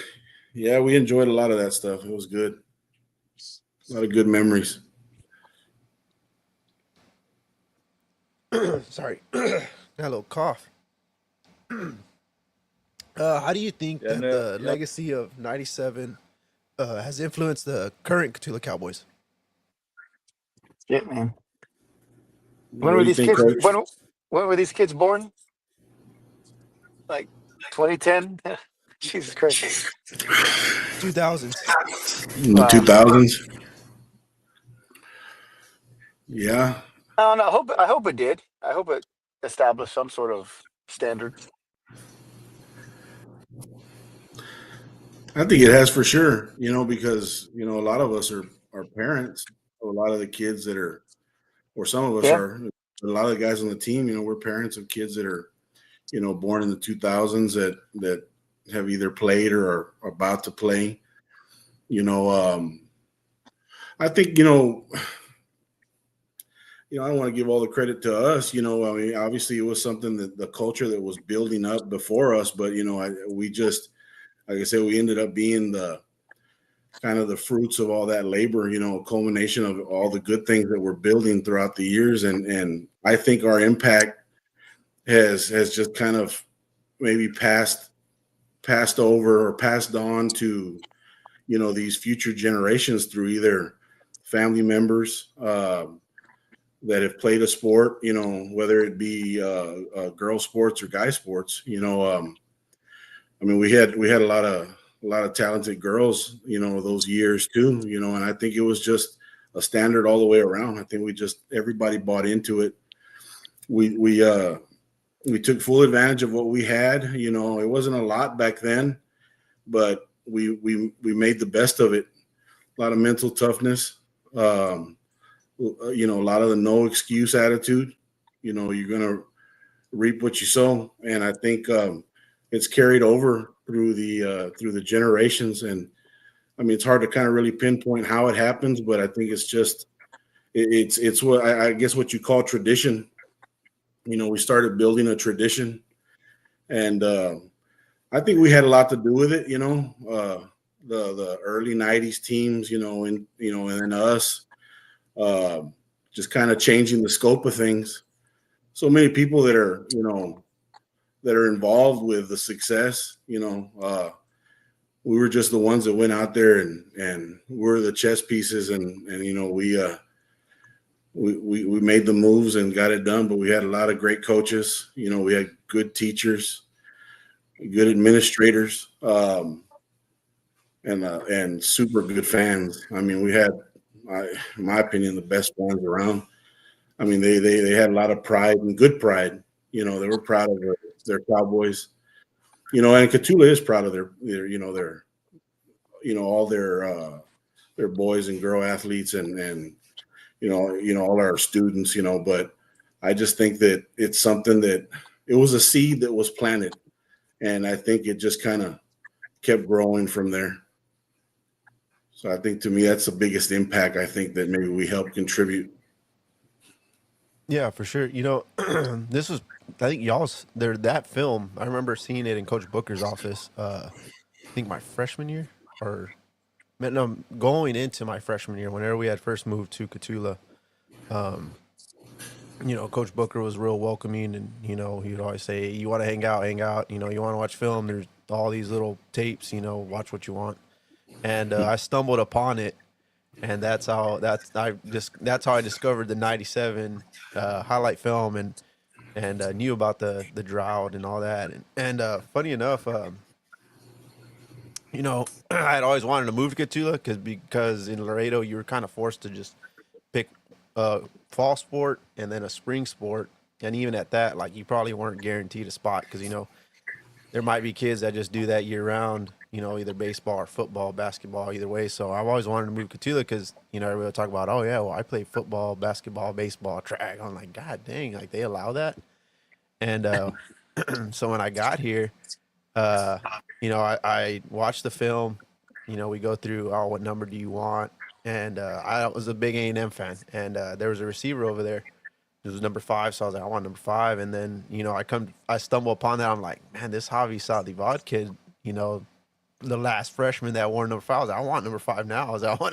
yeah, we enjoyed a lot of that stuff. It was good. A lot of good memories. Sorry. Got a little cough. How do you think that the legacy of 97 has influenced the current Cotulla Cowboys? Yeah, man. What do you think, Coach? When were these kids born? Like 2010? Jesus Christ. 2000s. In the 2000s? Yeah. I don't know. I hope it did. I hope it established some sort of standard. I think it has for sure, because, a lot of us are parents. A lot of the kids that are, or some of us are, a lot of the guys on the team, we're parents of kids that are, born in the 2000s that have either played or are about to play. I think, I don't want to give all the credit to us. Obviously it was something that the culture that was building up before us, but, like I said, we ended up being the kind of the fruits of all that labor, a culmination of all the good things that we're building throughout the years. And I think our impact has just kind of maybe passed over or passed on to, these future generations through either family members that have played a sport, whether it be girl sports or guy sports. We had a lot of talented girls, those years too, and I think it was just a standard all the way around. I think everybody bought into it. We took full advantage of what we had. It wasn't a lot back then, but we made the best of it. A lot of mental toughness, a lot of the no excuse attitude. You're going to reap what you sow. And I think it's carried over through the generations. And it's hard to kind of really pinpoint how it happens, but I think it's just, it's what I guess what you call tradition. We started building a tradition, and I think we had a lot to do with it. The early '90s teams, and then us, just kind of changing the scope of things. So many people that are, that are involved with the success. We were just the ones that went out there and we're the chess pieces, and we made the moves and got it done. But we had a lot of great coaches. We had good teachers, good administrators, and super good fans. We had, in my opinion, the best fans around. They had a lot of pride and good pride. They were proud of their Cowboys. And Cotulla is proud of their all their boys and girl athletes and all our students. But I just think that it's something that it was a seed that was planted, and I think it just kind of kept growing from there. So I think, to me, that's the biggest impact I think that maybe we helped contribute. Yeah, for sure. This was, I think that film, I remember seeing it in Coach Booker's office, I think my freshman year, going into my freshman year, whenever we had first moved to Cotulla. Coach Booker was real welcoming, and, he would always say, you want to hang out, you want to watch film, there's all these little tapes, watch what you want. And I stumbled upon it. And that's how I discovered the '97 highlight film and knew about the drought and all that. And funny enough, you know, I had always wanted to move to Cotulla because in Laredo you were kind of forced to just pick a fall sport and then a spring sport, and even at that, like you probably weren't guaranteed a spot because there might be kids that just do that year round. Either baseball or football, basketball, either way. So I've always wanted to move to Cotulla because everybody will talk about, oh yeah, well I played football, basketball, baseball, track. I'm like, God dang, like they allow that. And so when I got here, I watched the film. We go through, oh, what number do you want? And I was a big A&M fan, and there was a receiver over there. It was number 5, so I was like, I want number 5. And then I stumble upon that. I'm like, man, this Javi Saldivar kid, the last freshman that wore number 5. I was like, I want number 5 now. I was like, I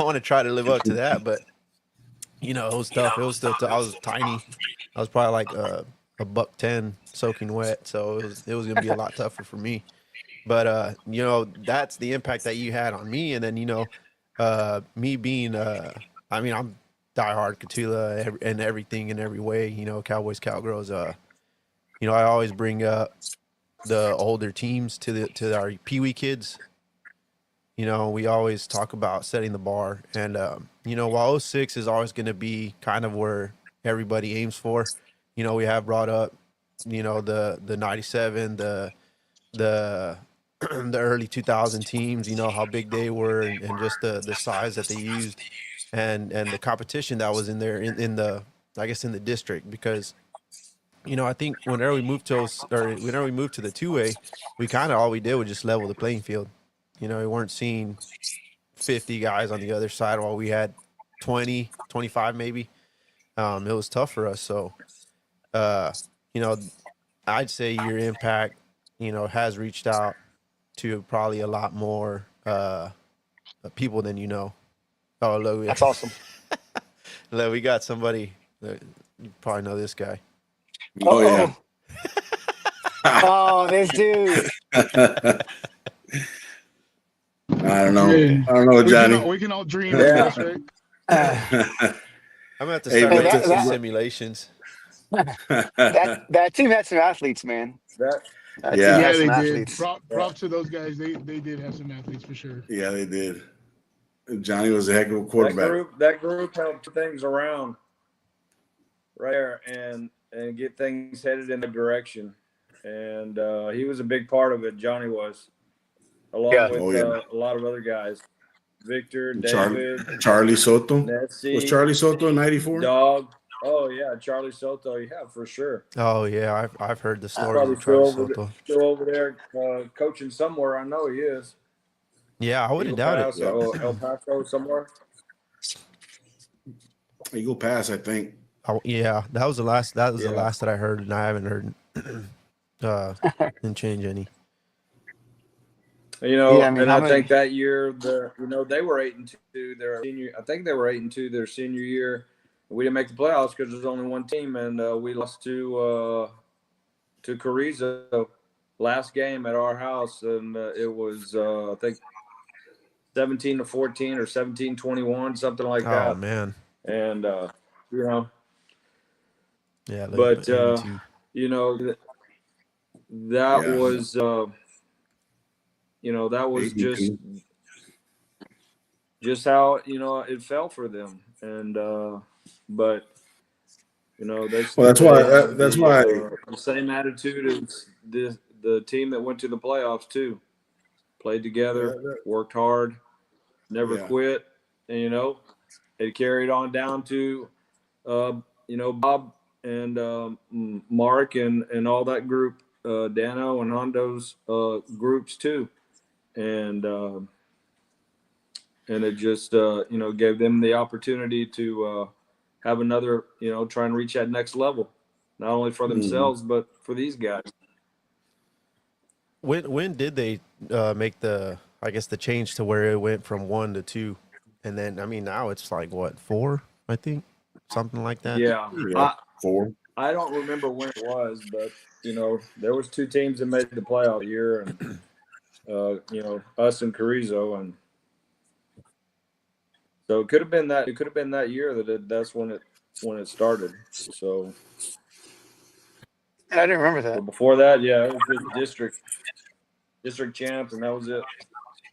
want to try to live up to that, but it was tough. It was still. I was tiny. I was probably like a $110 soaking wet, so it was gonna be a lot tougher for me. But that's the impact that you had on me, and then me being I'm diehard Cotulla and everything in every way. Cowboys, Cowgirls. I always bring up the older teams to our Pee Wee kids. We always talk about setting the bar, and while 06 is always going to be kind of where everybody aims for, we have brought up, the 97, the the early 2000 teams, how big they were, and just the size that they used, and the competition that was in there in the, I guess, in the district, because I think whenever we moved to the 2A, we kind of all we did was just level the playing field. We weren't seeing 50 guys on the other side while we had 20, 25 maybe. It was tough for us. So, I'd say your impact, has reached out to probably a lot more people than you know. Oh, look, That's awesome. Look, we got somebody. You probably know this guy. Oh, yeah. Oh, this dude. I don't know, Johnny. We can all dream, I guess, right? I'm gonna have to start making some simulations. That team had some athletes, man. That team had some athletes. Props to those guys. They did have some athletes for sure. Yeah, they did. Johnny was a heck of a quarterback. That group helped things around right there and get things headed in the direction. And he was a big part of it. Johnny was, along with a lot of other guys. Victor, David, Charlie Soto. Nessie, was Charlie Soto in '94? Dog. Oh yeah, Charlie Soto. Yeah, for sure. Oh yeah, I've heard the story of Charlie Soto. Still over there coaching somewhere. I know he is. Yeah, I wouldn't doubt it. El Paso somewhere. Eagle Pass, I think. Oh yeah, that was the last. That was the last that I heard, and I haven't heard. Didn't change any. I think that year, they were 8-2 their senior. I think they were 8-2 their senior year. We didn't make the playoffs because there's only one team, and we lost to Carrizo last game at our house, and it was I think 17-14 or 17-21, something like that. Oh man! And yeah, but that was. That was just how it fell for them, and but that's why the same attitude as the team that went to the playoffs too. Played together, worked hard, never quit, and it carried on down to Bob and Mark and all that group, Dano and Hondo's groups too. And it just gave them the opportunity to have another try and reach that next level, not only for themselves but for these guys. When did they make the change to where it went from 1 to 2, and then now it's like what, 4, I think, something like that. Yeah, 4. I don't remember when it was, but there was 2 teams that made the playoff year, and us and Carrizo, and so it could have been that. It could have been that year that's when it started. So I didn't remember that. But before that, it was just district. district champs, and that was it.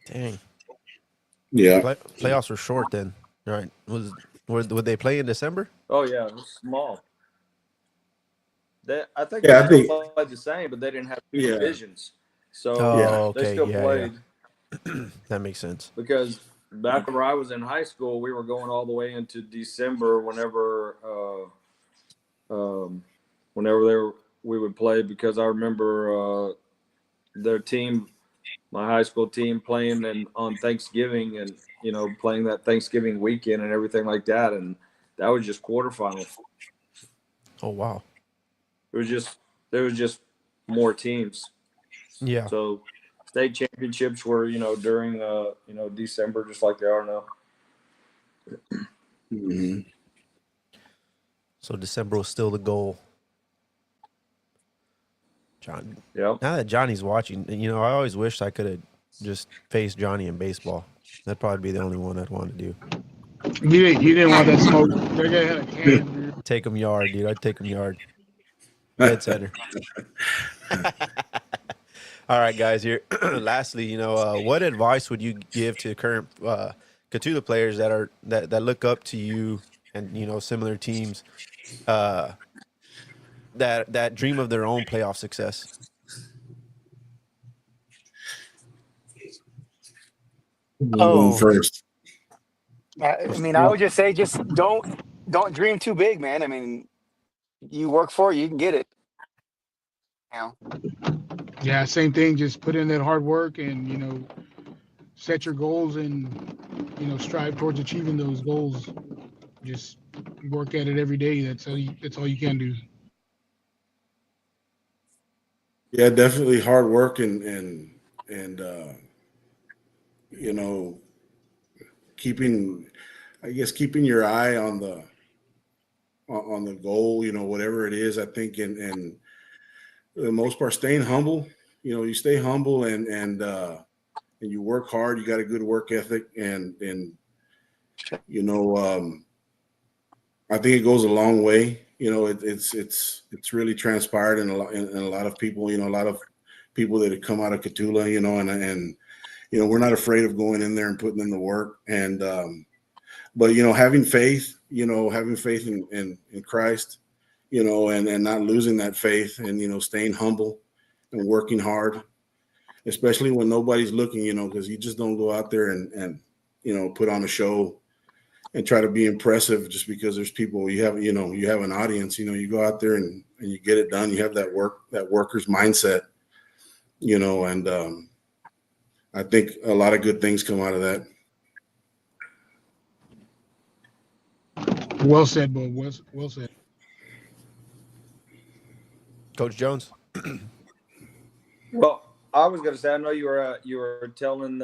Dang. Yeah. Playoffs were short then, right? Would they play in December? Oh yeah, it was small. I think Yeah, they I still think. played the same, but they didn't have two Yeah. divisions, so Yeah. Oh, they okay. still Yeah. played. That makes sense. Because back where I was in high school, we were going all the way into December whenever we would play. Because I remember their team, my high school team, playing on Thanksgiving, and playing that Thanksgiving weekend and everything like that, and that was just quarterfinals. Oh, wow. There was just more teams. Yeah. So state championships were during December, just like they are now. Mm-hmm. So December was still the goal. John. Yep. Now that Johnny's watching, I always wished I could have just faced Johnny in baseball. That'd probably be the only one I'd want to do. You didn't want that smoke. That guy had a can, dude. Take him yard, dude. I'd take him yard. Dead center. All right, guys. Here, lastly, what advice would you give to current Cotulla players that look up to you and similar teams that dream of their own playoff success? Going first. I mean, I would just say, just don't dream too big, man. I mean, you work for it, you can get it. Yeah, same thing. Just put in that hard work and set your goals and strive towards achieving those goals. Just work at it every day. That's all you can do. Yeah, definitely hard work and keeping your eye on the goal, whatever it is. I think, and for the most part, staying humble. You stay humble and you work hard. You got a good work ethic, and I think it goes a long way. It's really transpired in a lot of people. A lot of people that have come out of Cotulla. And we're not afraid of going in there and putting in the work. And but having faith. Having faith in Christ. And not losing that faith, and staying humble and working hard, especially when nobody's looking. Because you just don't go out there and put on a show and try to be impressive just because there's people. You have an audience. You go out there and you get it done. You have that worker's mindset. And I think a lot of good things come out of that. Well said, Bo. Well said. Coach Jones. Well, I was going to say, I know you were telling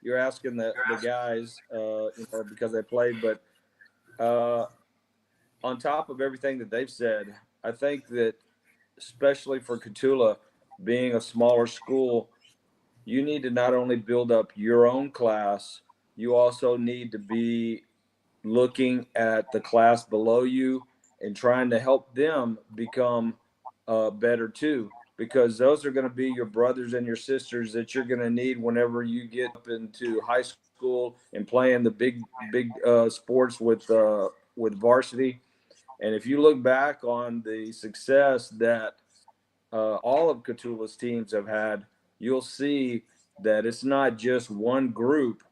you're asking the guys because they played, but on top of everything that they've said, I think that especially for Cotulla being a smaller school, you need to not only build up your own class, you also need to be looking at the class below you and trying to help them become better too, because those are going to be your brothers and your sisters that you're going to need whenever you get up into high school and playing the big sports with varsity. And if you look back on the success that all of Cotulla's teams have had, you'll see that it's not just one group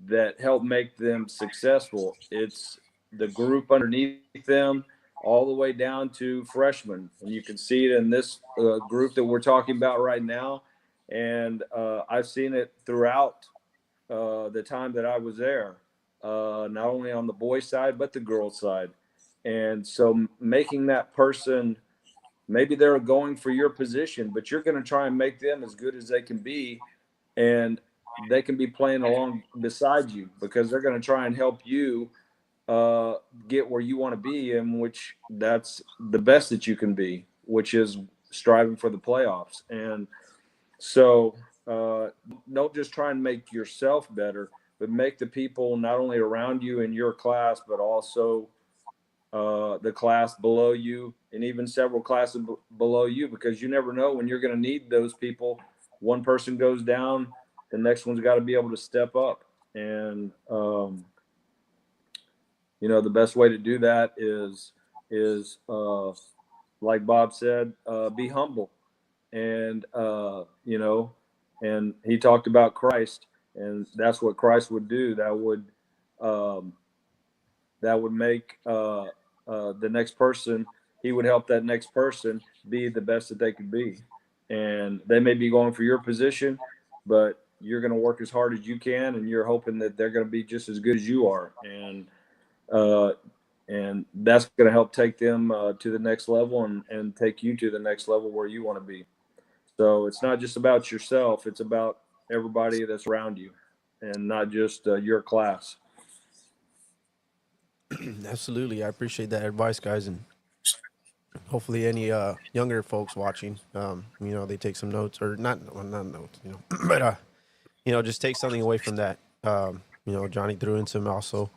that helped make them successful. It's the group underneath them all the way down to freshmen. And you can see it in this group that we're talking about right now. And I've seen it throughout the time that I was there, not only on the boys' side, but the girls' side. And so making that person, maybe they're going for your position, but you're going to try and make them as good as they can be. And they can be playing along beside you because they're going to try and help you get where you want to be, and which that's the best that you can be, which is striving for the playoffs. And so don't just try and make yourself better, but make the people not only around you in your class, but also the class below you and even several classes below you, because you never know when you're going to need those people one person goes down, the next one's got to be able to step up. And, the best way to do that is like Bob said, be humble. And, and he talked about Christ, and that's what Christ would do. That would make the next person, he would help that next person be the best that they could be. And they may be going for your position, but you're going to work as hard as you can, and you're hoping that they're going to be just as good as you are. And that's going to help take them to the next level and take you to the next level where you want to be. So it's not just about yourself. It's about everybody that's around you, and not just your class. Absolutely. I appreciate that advice, guys. And hopefully any younger folks watching, they take some notes, or not notes, but, just take something away from that. Johnny threw in some also,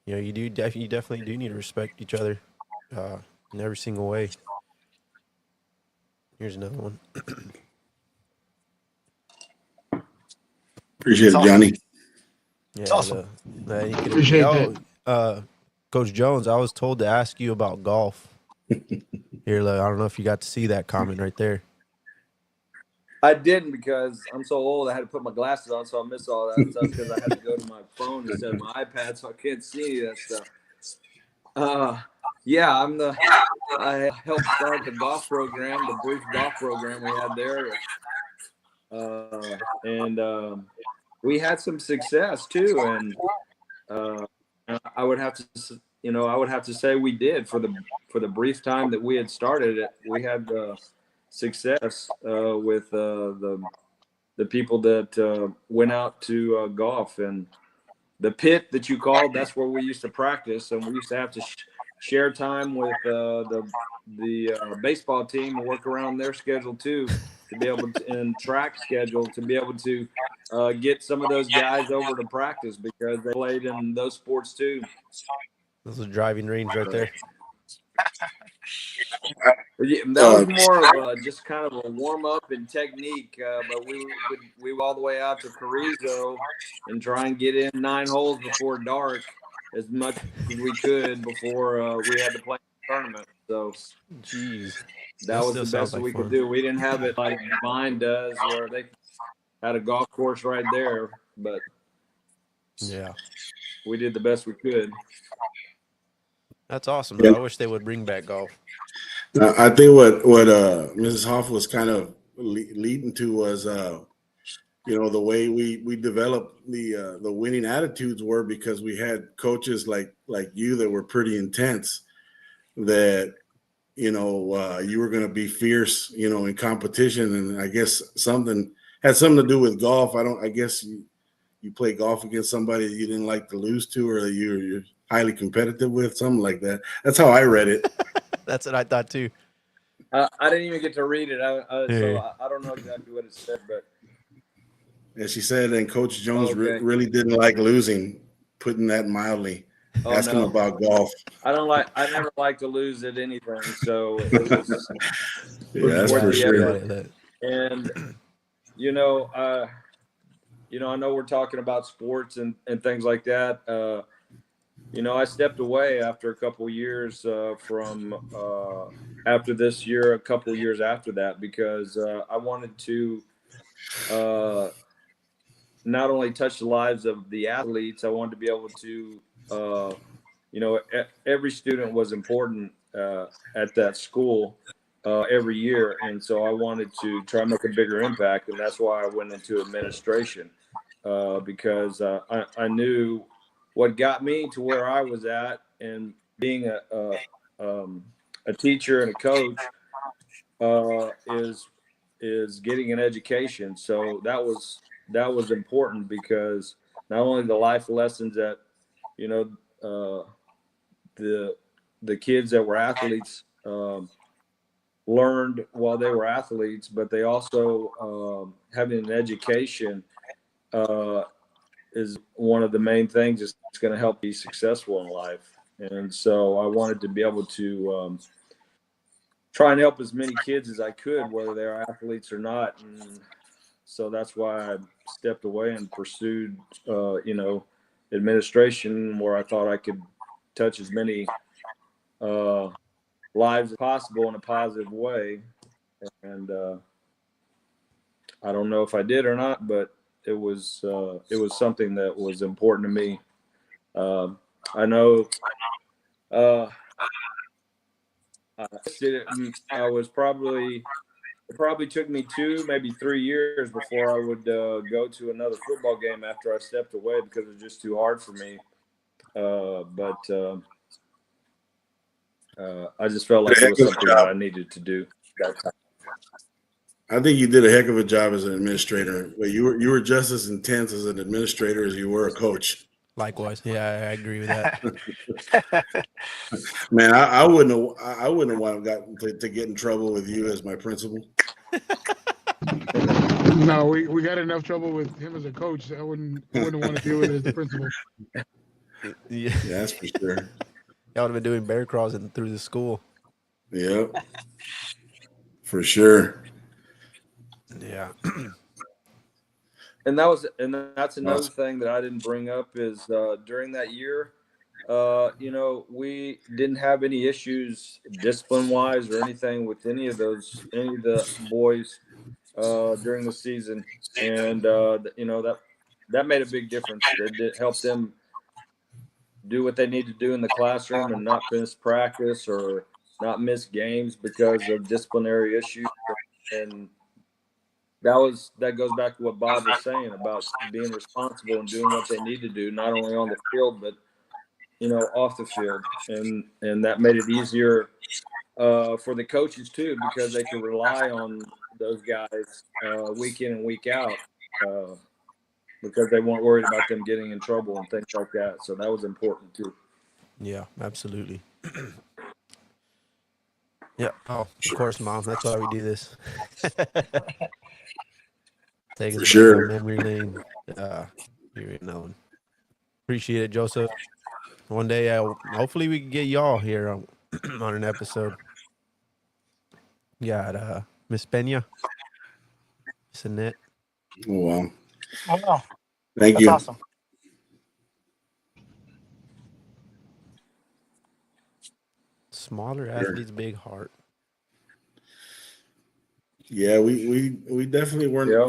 you definitely do need to respect each other in every single way. Here's another one. Appreciate it, Johnny. Yeah, awesome. Appreciate that. Coach Jones, I was told to ask you about golf. Here, I don't know if you got to see that comment right there. I didn't, because I'm so old. I had to put my glasses on, so I missed all that stuff because I had to go to my phone instead of my iPad, so I can't see any of that stuff. Yeah, I helped start the golf program, the brief golf program we had there, and we had some success too. And I would have to say we did for the brief time that we had started it. We had success with the people that went out to golf. And the pit that you called, that's where we used to practice, and we used to have to share time with the baseball team and work around their schedule too, to be able to, and track schedule, to be able to get some of those guys over to practice, because they played in those sports too. This is a driving range right there. Yeah, that was more of just kind of a warm up and technique, but we were all the way out to Carrizo and try and get in 9 holes before dark as much as we could before we had to play the tournament. So, jeez, that was the best that we could do. We didn't have it like mine does, where they had a golf course right there, but yeah, we did the best we could. That's awesome, though. I wish they would bring back golf. I think what Mrs. Hoff was kind of leading to was, the way we developed the winning attitudes were because we had coaches like you that were pretty intense, that, you were going to be fierce, in competition. And I guess had something to do with golf. I guess you play golf against somebody that you didn't like to lose to, or that you're highly competitive with, something like that. That's how I read it. That's what I thought too. I didn't even get to read it, so I don't know exactly what it said. But as she said, and Coach Jones really didn't like losing, putting that mildly. Ask him about golf. I never like to lose at anything, so it was, that's for sure. And I know we're talking about sports and things like that. I stepped away after a couple of years from after this year, a couple of years after that, because I wanted to not only touch the lives of the athletes, I wanted to be able to, every student was important at that school every year. And so I wanted to try and make a bigger impact. And that's why I went into administration, because I knew what got me to where I was at, and being a teacher and a coach is getting an education. So that was important, because not only the life lessons that the kids that were athletes learned while they were athletes, but they also having an education is one of the main things that's going to help be successful in life. And so I wanted to be able to try and help as many kids as I could, whether they're athletes or not. And so that's why I stepped away and pursued, administration, where I thought I could touch as many lives as possible in a positive way. And I don't know if I did or not, but it was something that was important to me. I know it probably took me 2, maybe 3 years before I would go to another football game after I stepped away, because it was just too hard for me. But I just felt like it was something that I needed to do that time. I think you did a heck of a job as an administrator. But you were just as intense as an administrator as you were a coach. Likewise, yeah, I agree with that. Man, I wouldn't have wanted to get in trouble with you as my principal. No, we got enough trouble with him as a coach. I wouldn't want to deal with it as the principal. Yeah, that's for sure. Y'all would have been doing bear crawls through the school. Yep, for sure. Yeah. And that's another thing that I didn't bring up is during that year, we didn't have any issues discipline-wise or anything with any of the boys during the season, and that made a big difference. It did help them do what they need to do in the classroom and not miss practice or not miss games because of disciplinary issues. And that goes back to what Bob was saying about being responsible and doing what they need to do, not only on the field, but, off the field. And that made it easier for the coaches too, because they could rely on those guys week in and week out because they weren't worried about them getting in trouble and things like that. So that was important too. Yeah, absolutely. Yeah. Oh, of course, Mom. That's why we do this. Take us back down memory lane. You know, appreciate it, Joseph. One day, hopefully, we can get y'all here on an episode. Got Miss Pena, Miss Annette. Oh wow! Oh wow! Thank you. That's awesome. Smaller athletes, big heart. Yeah, we definitely weren't. Yep.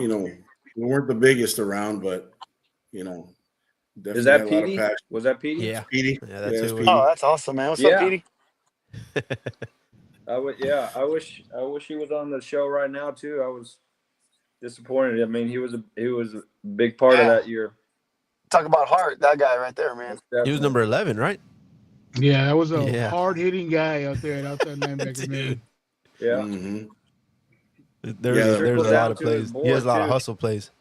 We weren't the biggest around, but definitely is that had a lot of Petey? passion. Was that Petey? Yeah, Petey. Yeah, that's Petey. Oh, that's awesome, man. What's up, Petey? I wish he was on the show right now too. I was disappointed. I mean, he was a big part of that year. Talk about heart, that guy right there, man. He was number 11, right? Yeah, that was a hard-hitting guy out there at outside linebacker, man. Yeah. Mm-hmm. There's a lot of plays. He has a lot of hustle plays.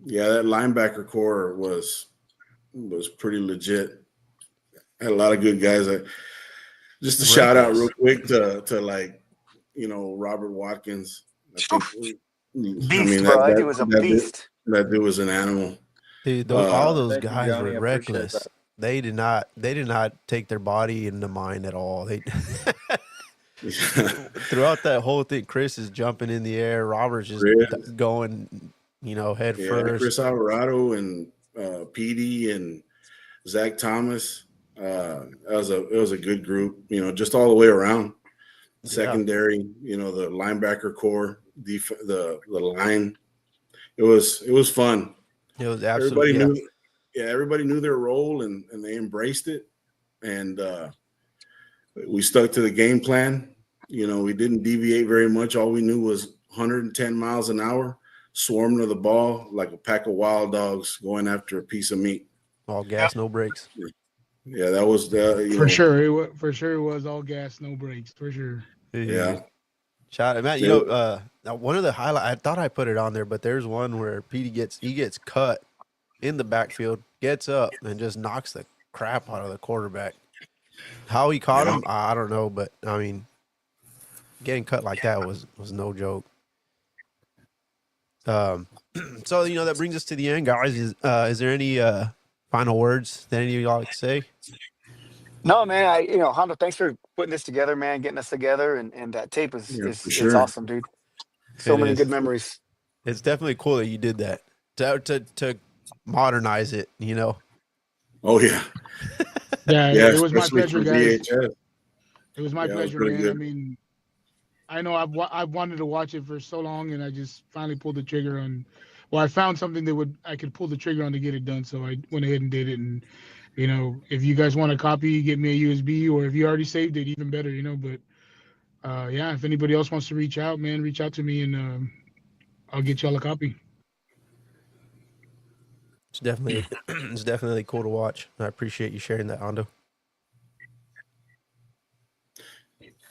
Yeah, that linebacker core was pretty legit. Had a lot of good guys. Just a shout out real quick to Robert Watkins. That dude was a beast. That dude was an animal. Dude, all those guys were reckless. They did not take their body into mind at all. They throughout that whole thing, Kris is jumping in the air. Robert's just going, head first. Kris Alvarado and Petey and Zach Thomas. It was a good group, just all the way around. Secondary, the linebacker core, the line. It was fun. It was absolutely. Everybody knew their role and they embraced it, and we stuck to the game plan. We didn't deviate very much. All we knew was 110 miles an hour, swarming to the ball like a pack of wild dogs going after a piece of meat. All gas, no brakes. Yeah, that was for sure. It was all gas, no brakes. For sure. Yeah. Shout out, Matt. One of the highlights. I thought I put it on there, but there's one where Petey gets cut in the backfield, gets up, and just knocks the crap out of the quarterback. How he caught him, I don't know, but I mean, getting cut like that was no joke. So that brings us to the end, guys. Is there any final words that any of y'all like to say? No, man. Hondo, thanks for putting this together, man. Getting us together, and that tape is sure. awesome, dude. So many good memories. It's definitely cool that you did that to modernize it. Oh yeah, Yeah, yeah, it was my especially pleasure, for guys. VHS. It was my Yeah, it was pleasure, pretty man. I good. mean, I know I've wanted to watch it for so long, and I just finally pulled the trigger on. Well, I found something that I could pull the trigger on to get it done, so I went ahead and did it. And if you guys want a copy, get me a USB, or if you already saved it, even better. But yeah, if anybody else wants to reach out, man, reach out to me, and I'll get y'all a copy. It's definitely cool to watch. I appreciate you sharing that, Hondo.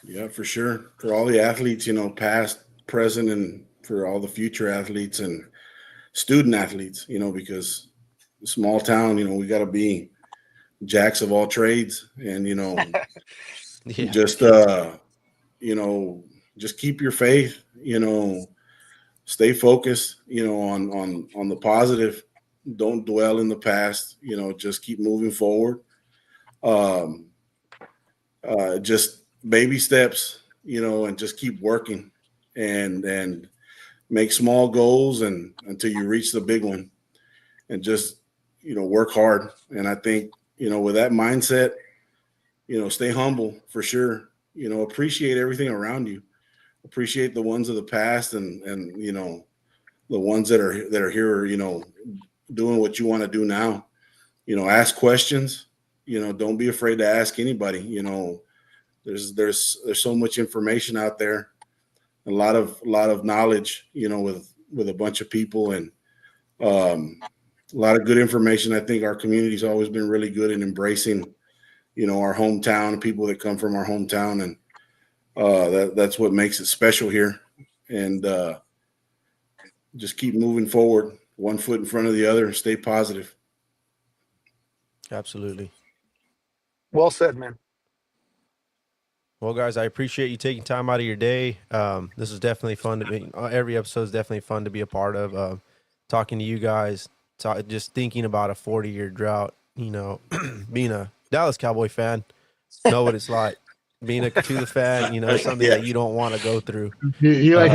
Yeah, for sure. For all the athletes, past, present, and for all the future athletes and student athletes, because small town, we got to be jacks of all trades, and Yeah. just just keep your faith, stay focused, on the positive. Don't dwell in the past, just keep moving forward. Just baby steps, and just keep working and make small goals and until you reach the big one, and just, work hard. And I think, with that mindset, stay humble for sure, appreciate everything around you, appreciate the ones of the past and the ones that are here, doing what you want to do now, ask questions, don't be afraid to ask anybody, there's so much information out there, a lot of knowledge, with a bunch of people, and a lot of good information. I think our community's always been really good in embracing, our hometown, people that come from our hometown, and that's what makes it special here. And just keep moving forward, one foot in front of the other, and stay positive. Absolutely. Well said, man. Well, guys, I appreciate you taking time out of your day. This is definitely fun to be. Every episode is definitely fun to be a part of. Talking to you guys, just thinking about a 40-year drought. Being a Dallas Cowboy fan, know what it's like. Being a Cotulla fan, something that you don't want to go through. You're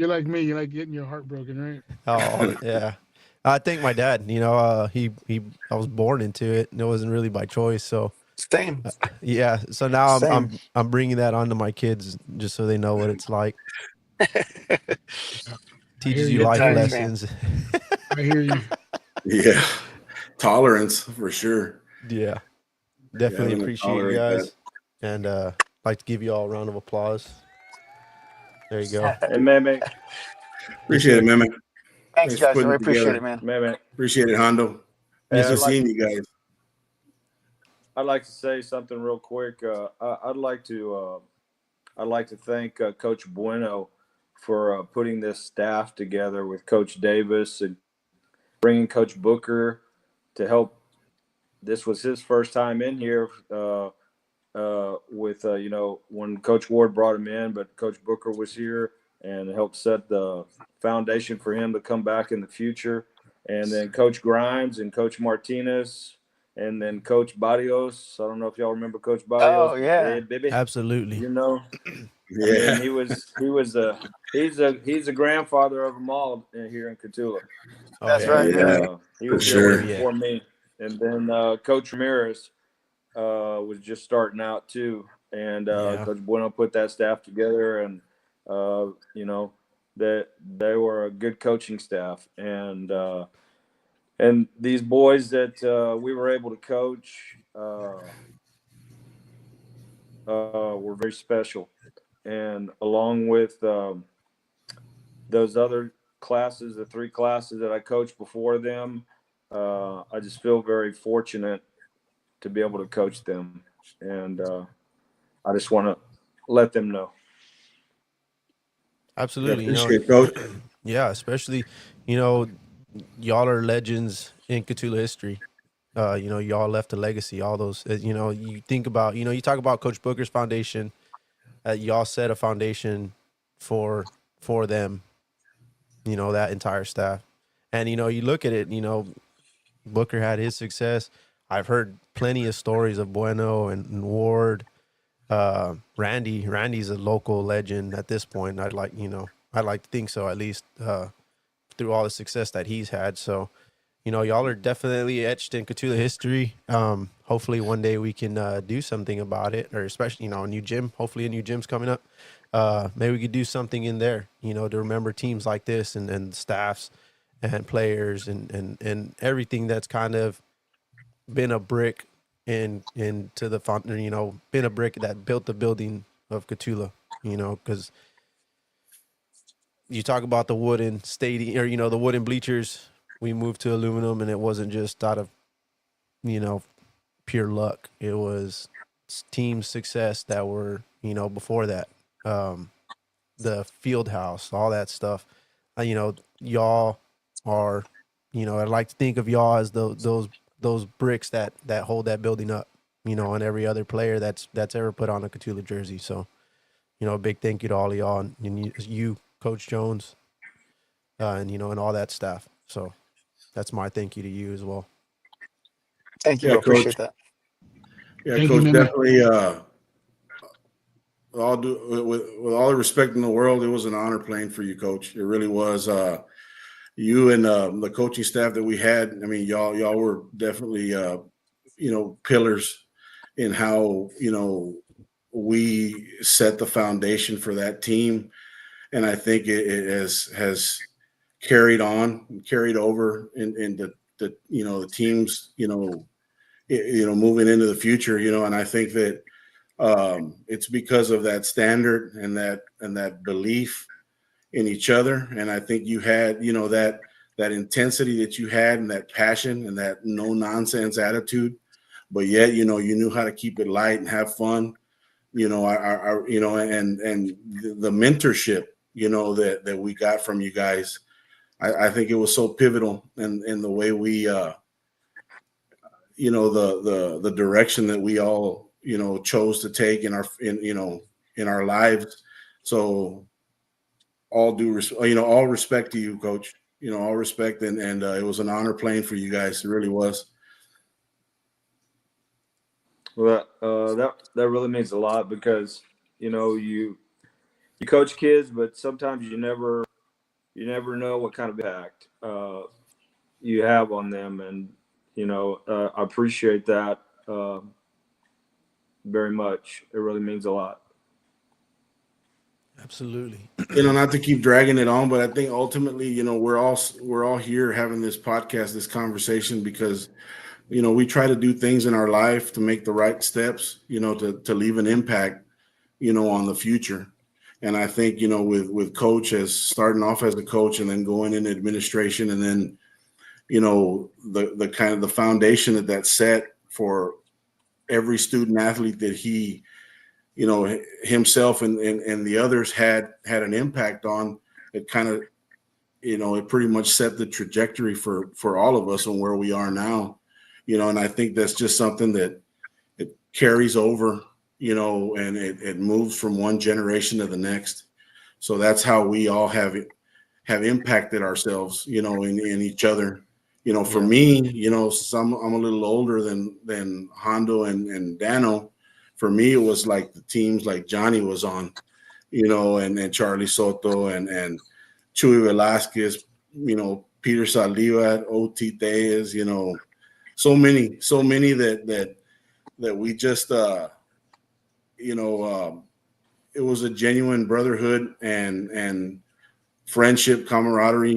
like me. You like getting your heart broken, right? Oh yeah. I think my dad. I was born into it, and it wasn't really by choice. So. Same. Yeah, so now Same. I'm bringing that onto my kids just so they know what it's like. Teaches you life lessons. I hear you. Yeah, tolerance for sure. Yeah, definitely appreciate you guys, and like to give you all a round of applause. There you go. And Meme. Appreciate it, Meme. Thanks, guys. I appreciate it, man. Meme. Appreciate it, Hondo. Nice to seeing you guys. I'd like to say something real quick. I'd like to thank Coach Bueno for putting this staff together with Coach Davis and bringing Coach Booker to help. This was his first time in here with when Coach Ward brought him in, but Coach Booker was here and helped set the foundation for him to come back in the future. And then Coach Grimes and Coach Martinez. And then Coach Barrios. I don't know if y'all remember Coach Barrios. Oh yeah, hey, baby. Absolutely. Yeah. He's a grandfather of them all here in Cotulla. That's right. Yeah, he was here before me. And then Coach Ramirez was just starting out too. And Coach Bueno put that staff together, and that they were a good coaching staff. And these boys that we were able to coach were very special. And along with those other classes, the 3 classes that I coached before them, I just feel very fortunate to be able to coach them. And I just want to let them know. Absolutely. Appreciate Coach. Yeah, especially, y'all are legends in Cotulla history. Y'all left a legacy, all those, you think about, you talk about Coach Booker's foundation, y'all set a foundation for them, that entire staff. And, you look at it, Booker had his success. I've heard plenty of stories of Bueno and Ward. Randy's a local legend at this point. I'd like to think so, at least. through all the success that he's had. So, y'all are definitely etched in Cotulla history. Hopefully one day we can do something about it, or especially, a new gym. Hopefully a new gym's coming up. Maybe we could do something in there, to remember teams like this and staffs and players and everything that's kind of been a brick into the fountain, been a brick that built the building of Cotulla, because you talk about the wooden stadium or, the wooden bleachers. We moved to aluminum, and it wasn't just out of, pure luck. It was team success that were, before that. The field house, all that stuff. Y'all are, I'd like to think of y'all as those bricks that hold that building up, and every other player that's ever put on a Cotulla jersey. So, a big thank you to all of y'all and you Coach Jones, and all that staff. So that's my thank you to you as well. Thank you. Yeah, I appreciate Coach. that. Yeah, Thank Coach, you, definitely. With all the respect in the world, it was an honor playing for you, Coach. It really was. You and the coaching staff that we had. I mean, y'all were definitely pillars in how we set the foundation for that team, and I think it has carried over in the teams moving into the future, and I think that it's because of that standard and that belief in each other. And I think you had that intensity that you had and that passion and that no nonsense attitude, but yet you knew how to keep it light and have fun. And the mentorship that we got from you guys, I think it was so pivotal in the way we the direction that we all chose to take in our lives. So all respect to you, Coach. All respect, and it was an honor playing for you guys. It really was. Well, that really means a lot because you coach kids, but sometimes you never know what kind of impact you have on them, and I appreciate that very much. It really means a lot. Absolutely. Not to keep dragging it on, but I think ultimately, we're all here having this podcast, this conversation, because we try to do things in our life to make the right steps, to leave an impact, on the future. And I think, with Coach as starting off as a coach and then going into administration, and then, the kind of the foundation that set for every student athlete that he, himself and the others had an impact on. It kind of, it pretty much set the trajectory for all of us on where we are now, and I think that's just something that it carries over, and it moves from one generation to the next. So that's how we all have impacted ourselves, in each other. For me, since I'm a little older than Jando and Dano. For me, it was like the teams like Johnny was on, and Charlie Soto and Chuy Velasquez, Peter Saliva, O.T. Tejas, so many that we just, it was a genuine brotherhood and friendship, camaraderie,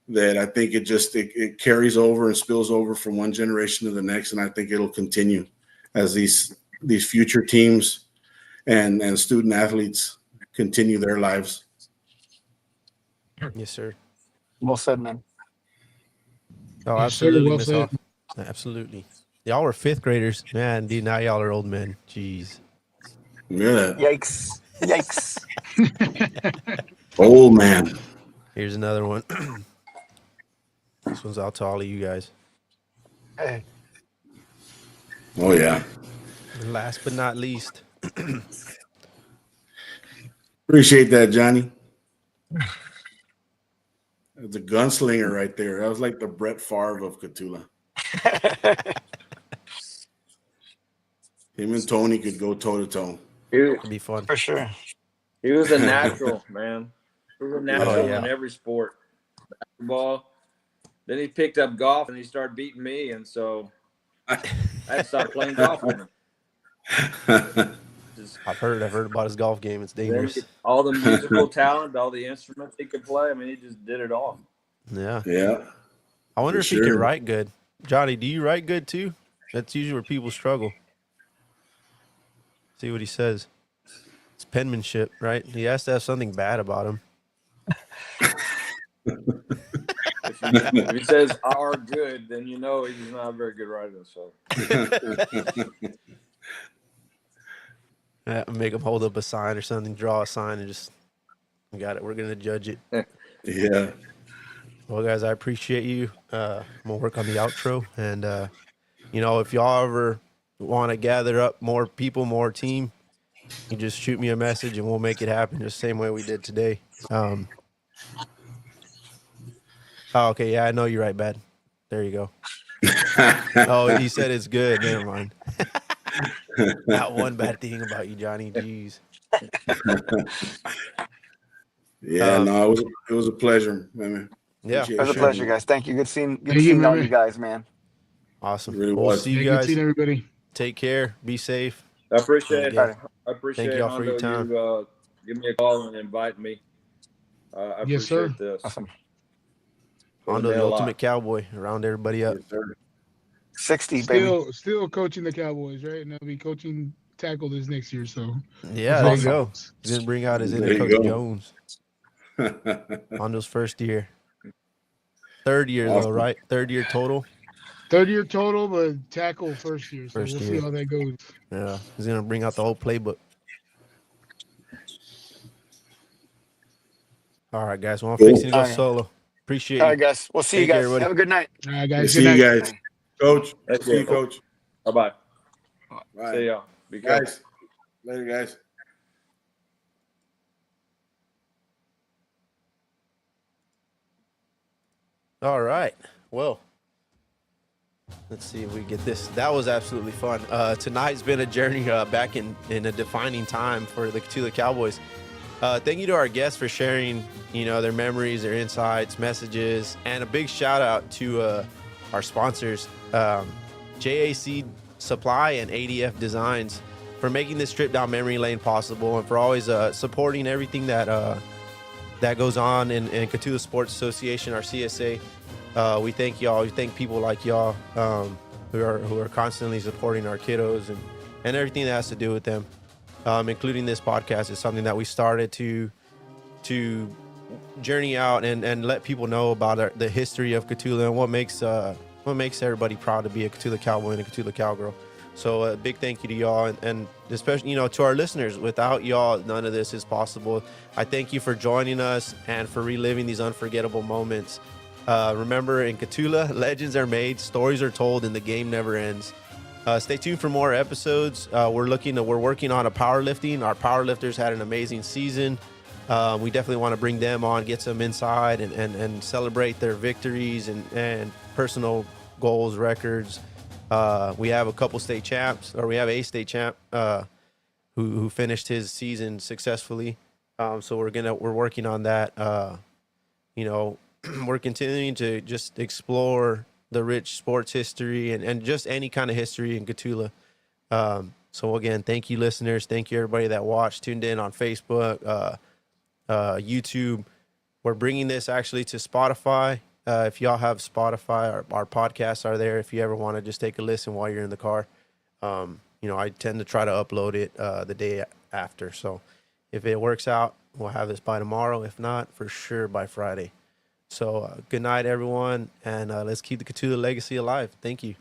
that I think it carries over and spills over from one generation to the next, and I think it'll continue as these future teams and student athletes continue their lives. Yes, sir. Well said, man. Oh, Yes, sir. absolutely, Well Miss said. Hoff. Absolutely. Y'all were fifth graders, man. Dude, now y'all are old men. Jeez. Yeah. Yikes. Old man. Here's another one. This one's out to all of you guys. Hey. Oh yeah. And last but not least. Appreciate that, Johnny. That's a gunslinger right there. That was like the Brett Favre of Cotulla. Him and Tony could go toe to toe. It'd be fun. For sure. He was a natural, man. He's a natural in every sport. Basketball. Then he picked up golf and he started beating me, and so I had to stop playing golf with him. I've heard about his golf game. It's dangerous. All the musical talent, all the instruments he could play. I mean, he just did it all. Yeah. Yeah. I wonder if he can write good. Johnny, do you write good too? That's usually where people struggle. See what he says. It's penmanship, right? He has to have something bad about him. If he says "are good," then you know he's not a very good writer. So make him hold up a sign or something, draw a sign, and just got it. We're gonna judge it. Yeah. Well, guys, I appreciate you. I'm gonna work on the outro, and if y'all ever want to gather up more people, more team, you just shoot me a message, and we'll make it happen. Just the same way we did today. Oh, okay. Yeah, I know you're right, Bad. There you go. Oh, he said it's good. Never mind. Not one bad thing about you, Johnny. Jeez. Yeah, no, it was a pleasure, man. Yeah, it was a pleasure, guys. Thank you. Good seeing all you guys, man. Awesome. Really we'll see you guys. Good seeing everybody. Take care. Be safe. I appreciate it. I appreciate Thank y'all for your time. You give me a call and invite me. I Yes, sir. appreciate this. Awesome. Hondo, the ultimate cowboy, around everybody up. 60, baby. Still coaching the Cowboys, right? And I'll be coaching tackle this next year. So yeah, there you go. He's gonna bring out his inner Coach Jones. Hondo's first year. Third year though, right? Third year total. Third year total, but tackle first year. So we'll see how that goes. Yeah, he's gonna bring out the whole playbook. All right, guys. Well, I'm fixing to go solo. Appreciate All you. right, guys. We'll see you guys. Everybody. Have a good night. All right, guys. See you guys. Coach. See you, Coach. Bye-bye. Bye. See y'all. Be careful. Guys. Later, guys. All right. Well, let's see if we get this. That was absolutely fun. Tonight's been a journey back in a defining time for the Cotulla Cowboys. Thank you to our guests for sharing, their memories, their insights, messages, and a big shout out to our sponsors, JAC Supply and ADF Designs, for making this trip down memory lane possible, and for always supporting everything that goes on in Cotulla Sports Association, our CSA. We thank y'all. We thank people like y'all who are constantly supporting our kiddos and everything that has to do with them. Including this podcast is something that we started to journey out and let people know about the history of Cotulla and what makes everybody proud to be a Cotulla Cowboy and a Cotulla Cowgirl. So a big thank you to y'all and especially to our listeners. Without y'all, none of this is possible. I thank you for joining us and for reliving these unforgettable moments. Remember, in Cotulla, legends are made, stories are told, and the game never ends. Stay tuned for more episodes. We're working on a powerlifting. Our powerlifters had an amazing season. We definitely want to bring them on, get some insight, and celebrate their victories and personal goals, records. We have a state champ who finished his season successfully. So we're working on that. We're continuing to just explore the rich sports history and just any kind of history in Cotulla. So again, thank you, listeners. Thank you, everybody that watched, tuned in on Facebook, YouTube. We're bringing this actually to Spotify. If y'all have Spotify, our podcasts are there. If you ever want to just take a listen while you're in the car, I tend to try to upload it the day after. So if it works out, we'll have this by tomorrow. If not, for sure by Friday. So good night, everyone, and let's keep the Cotulla legacy alive. Thank you.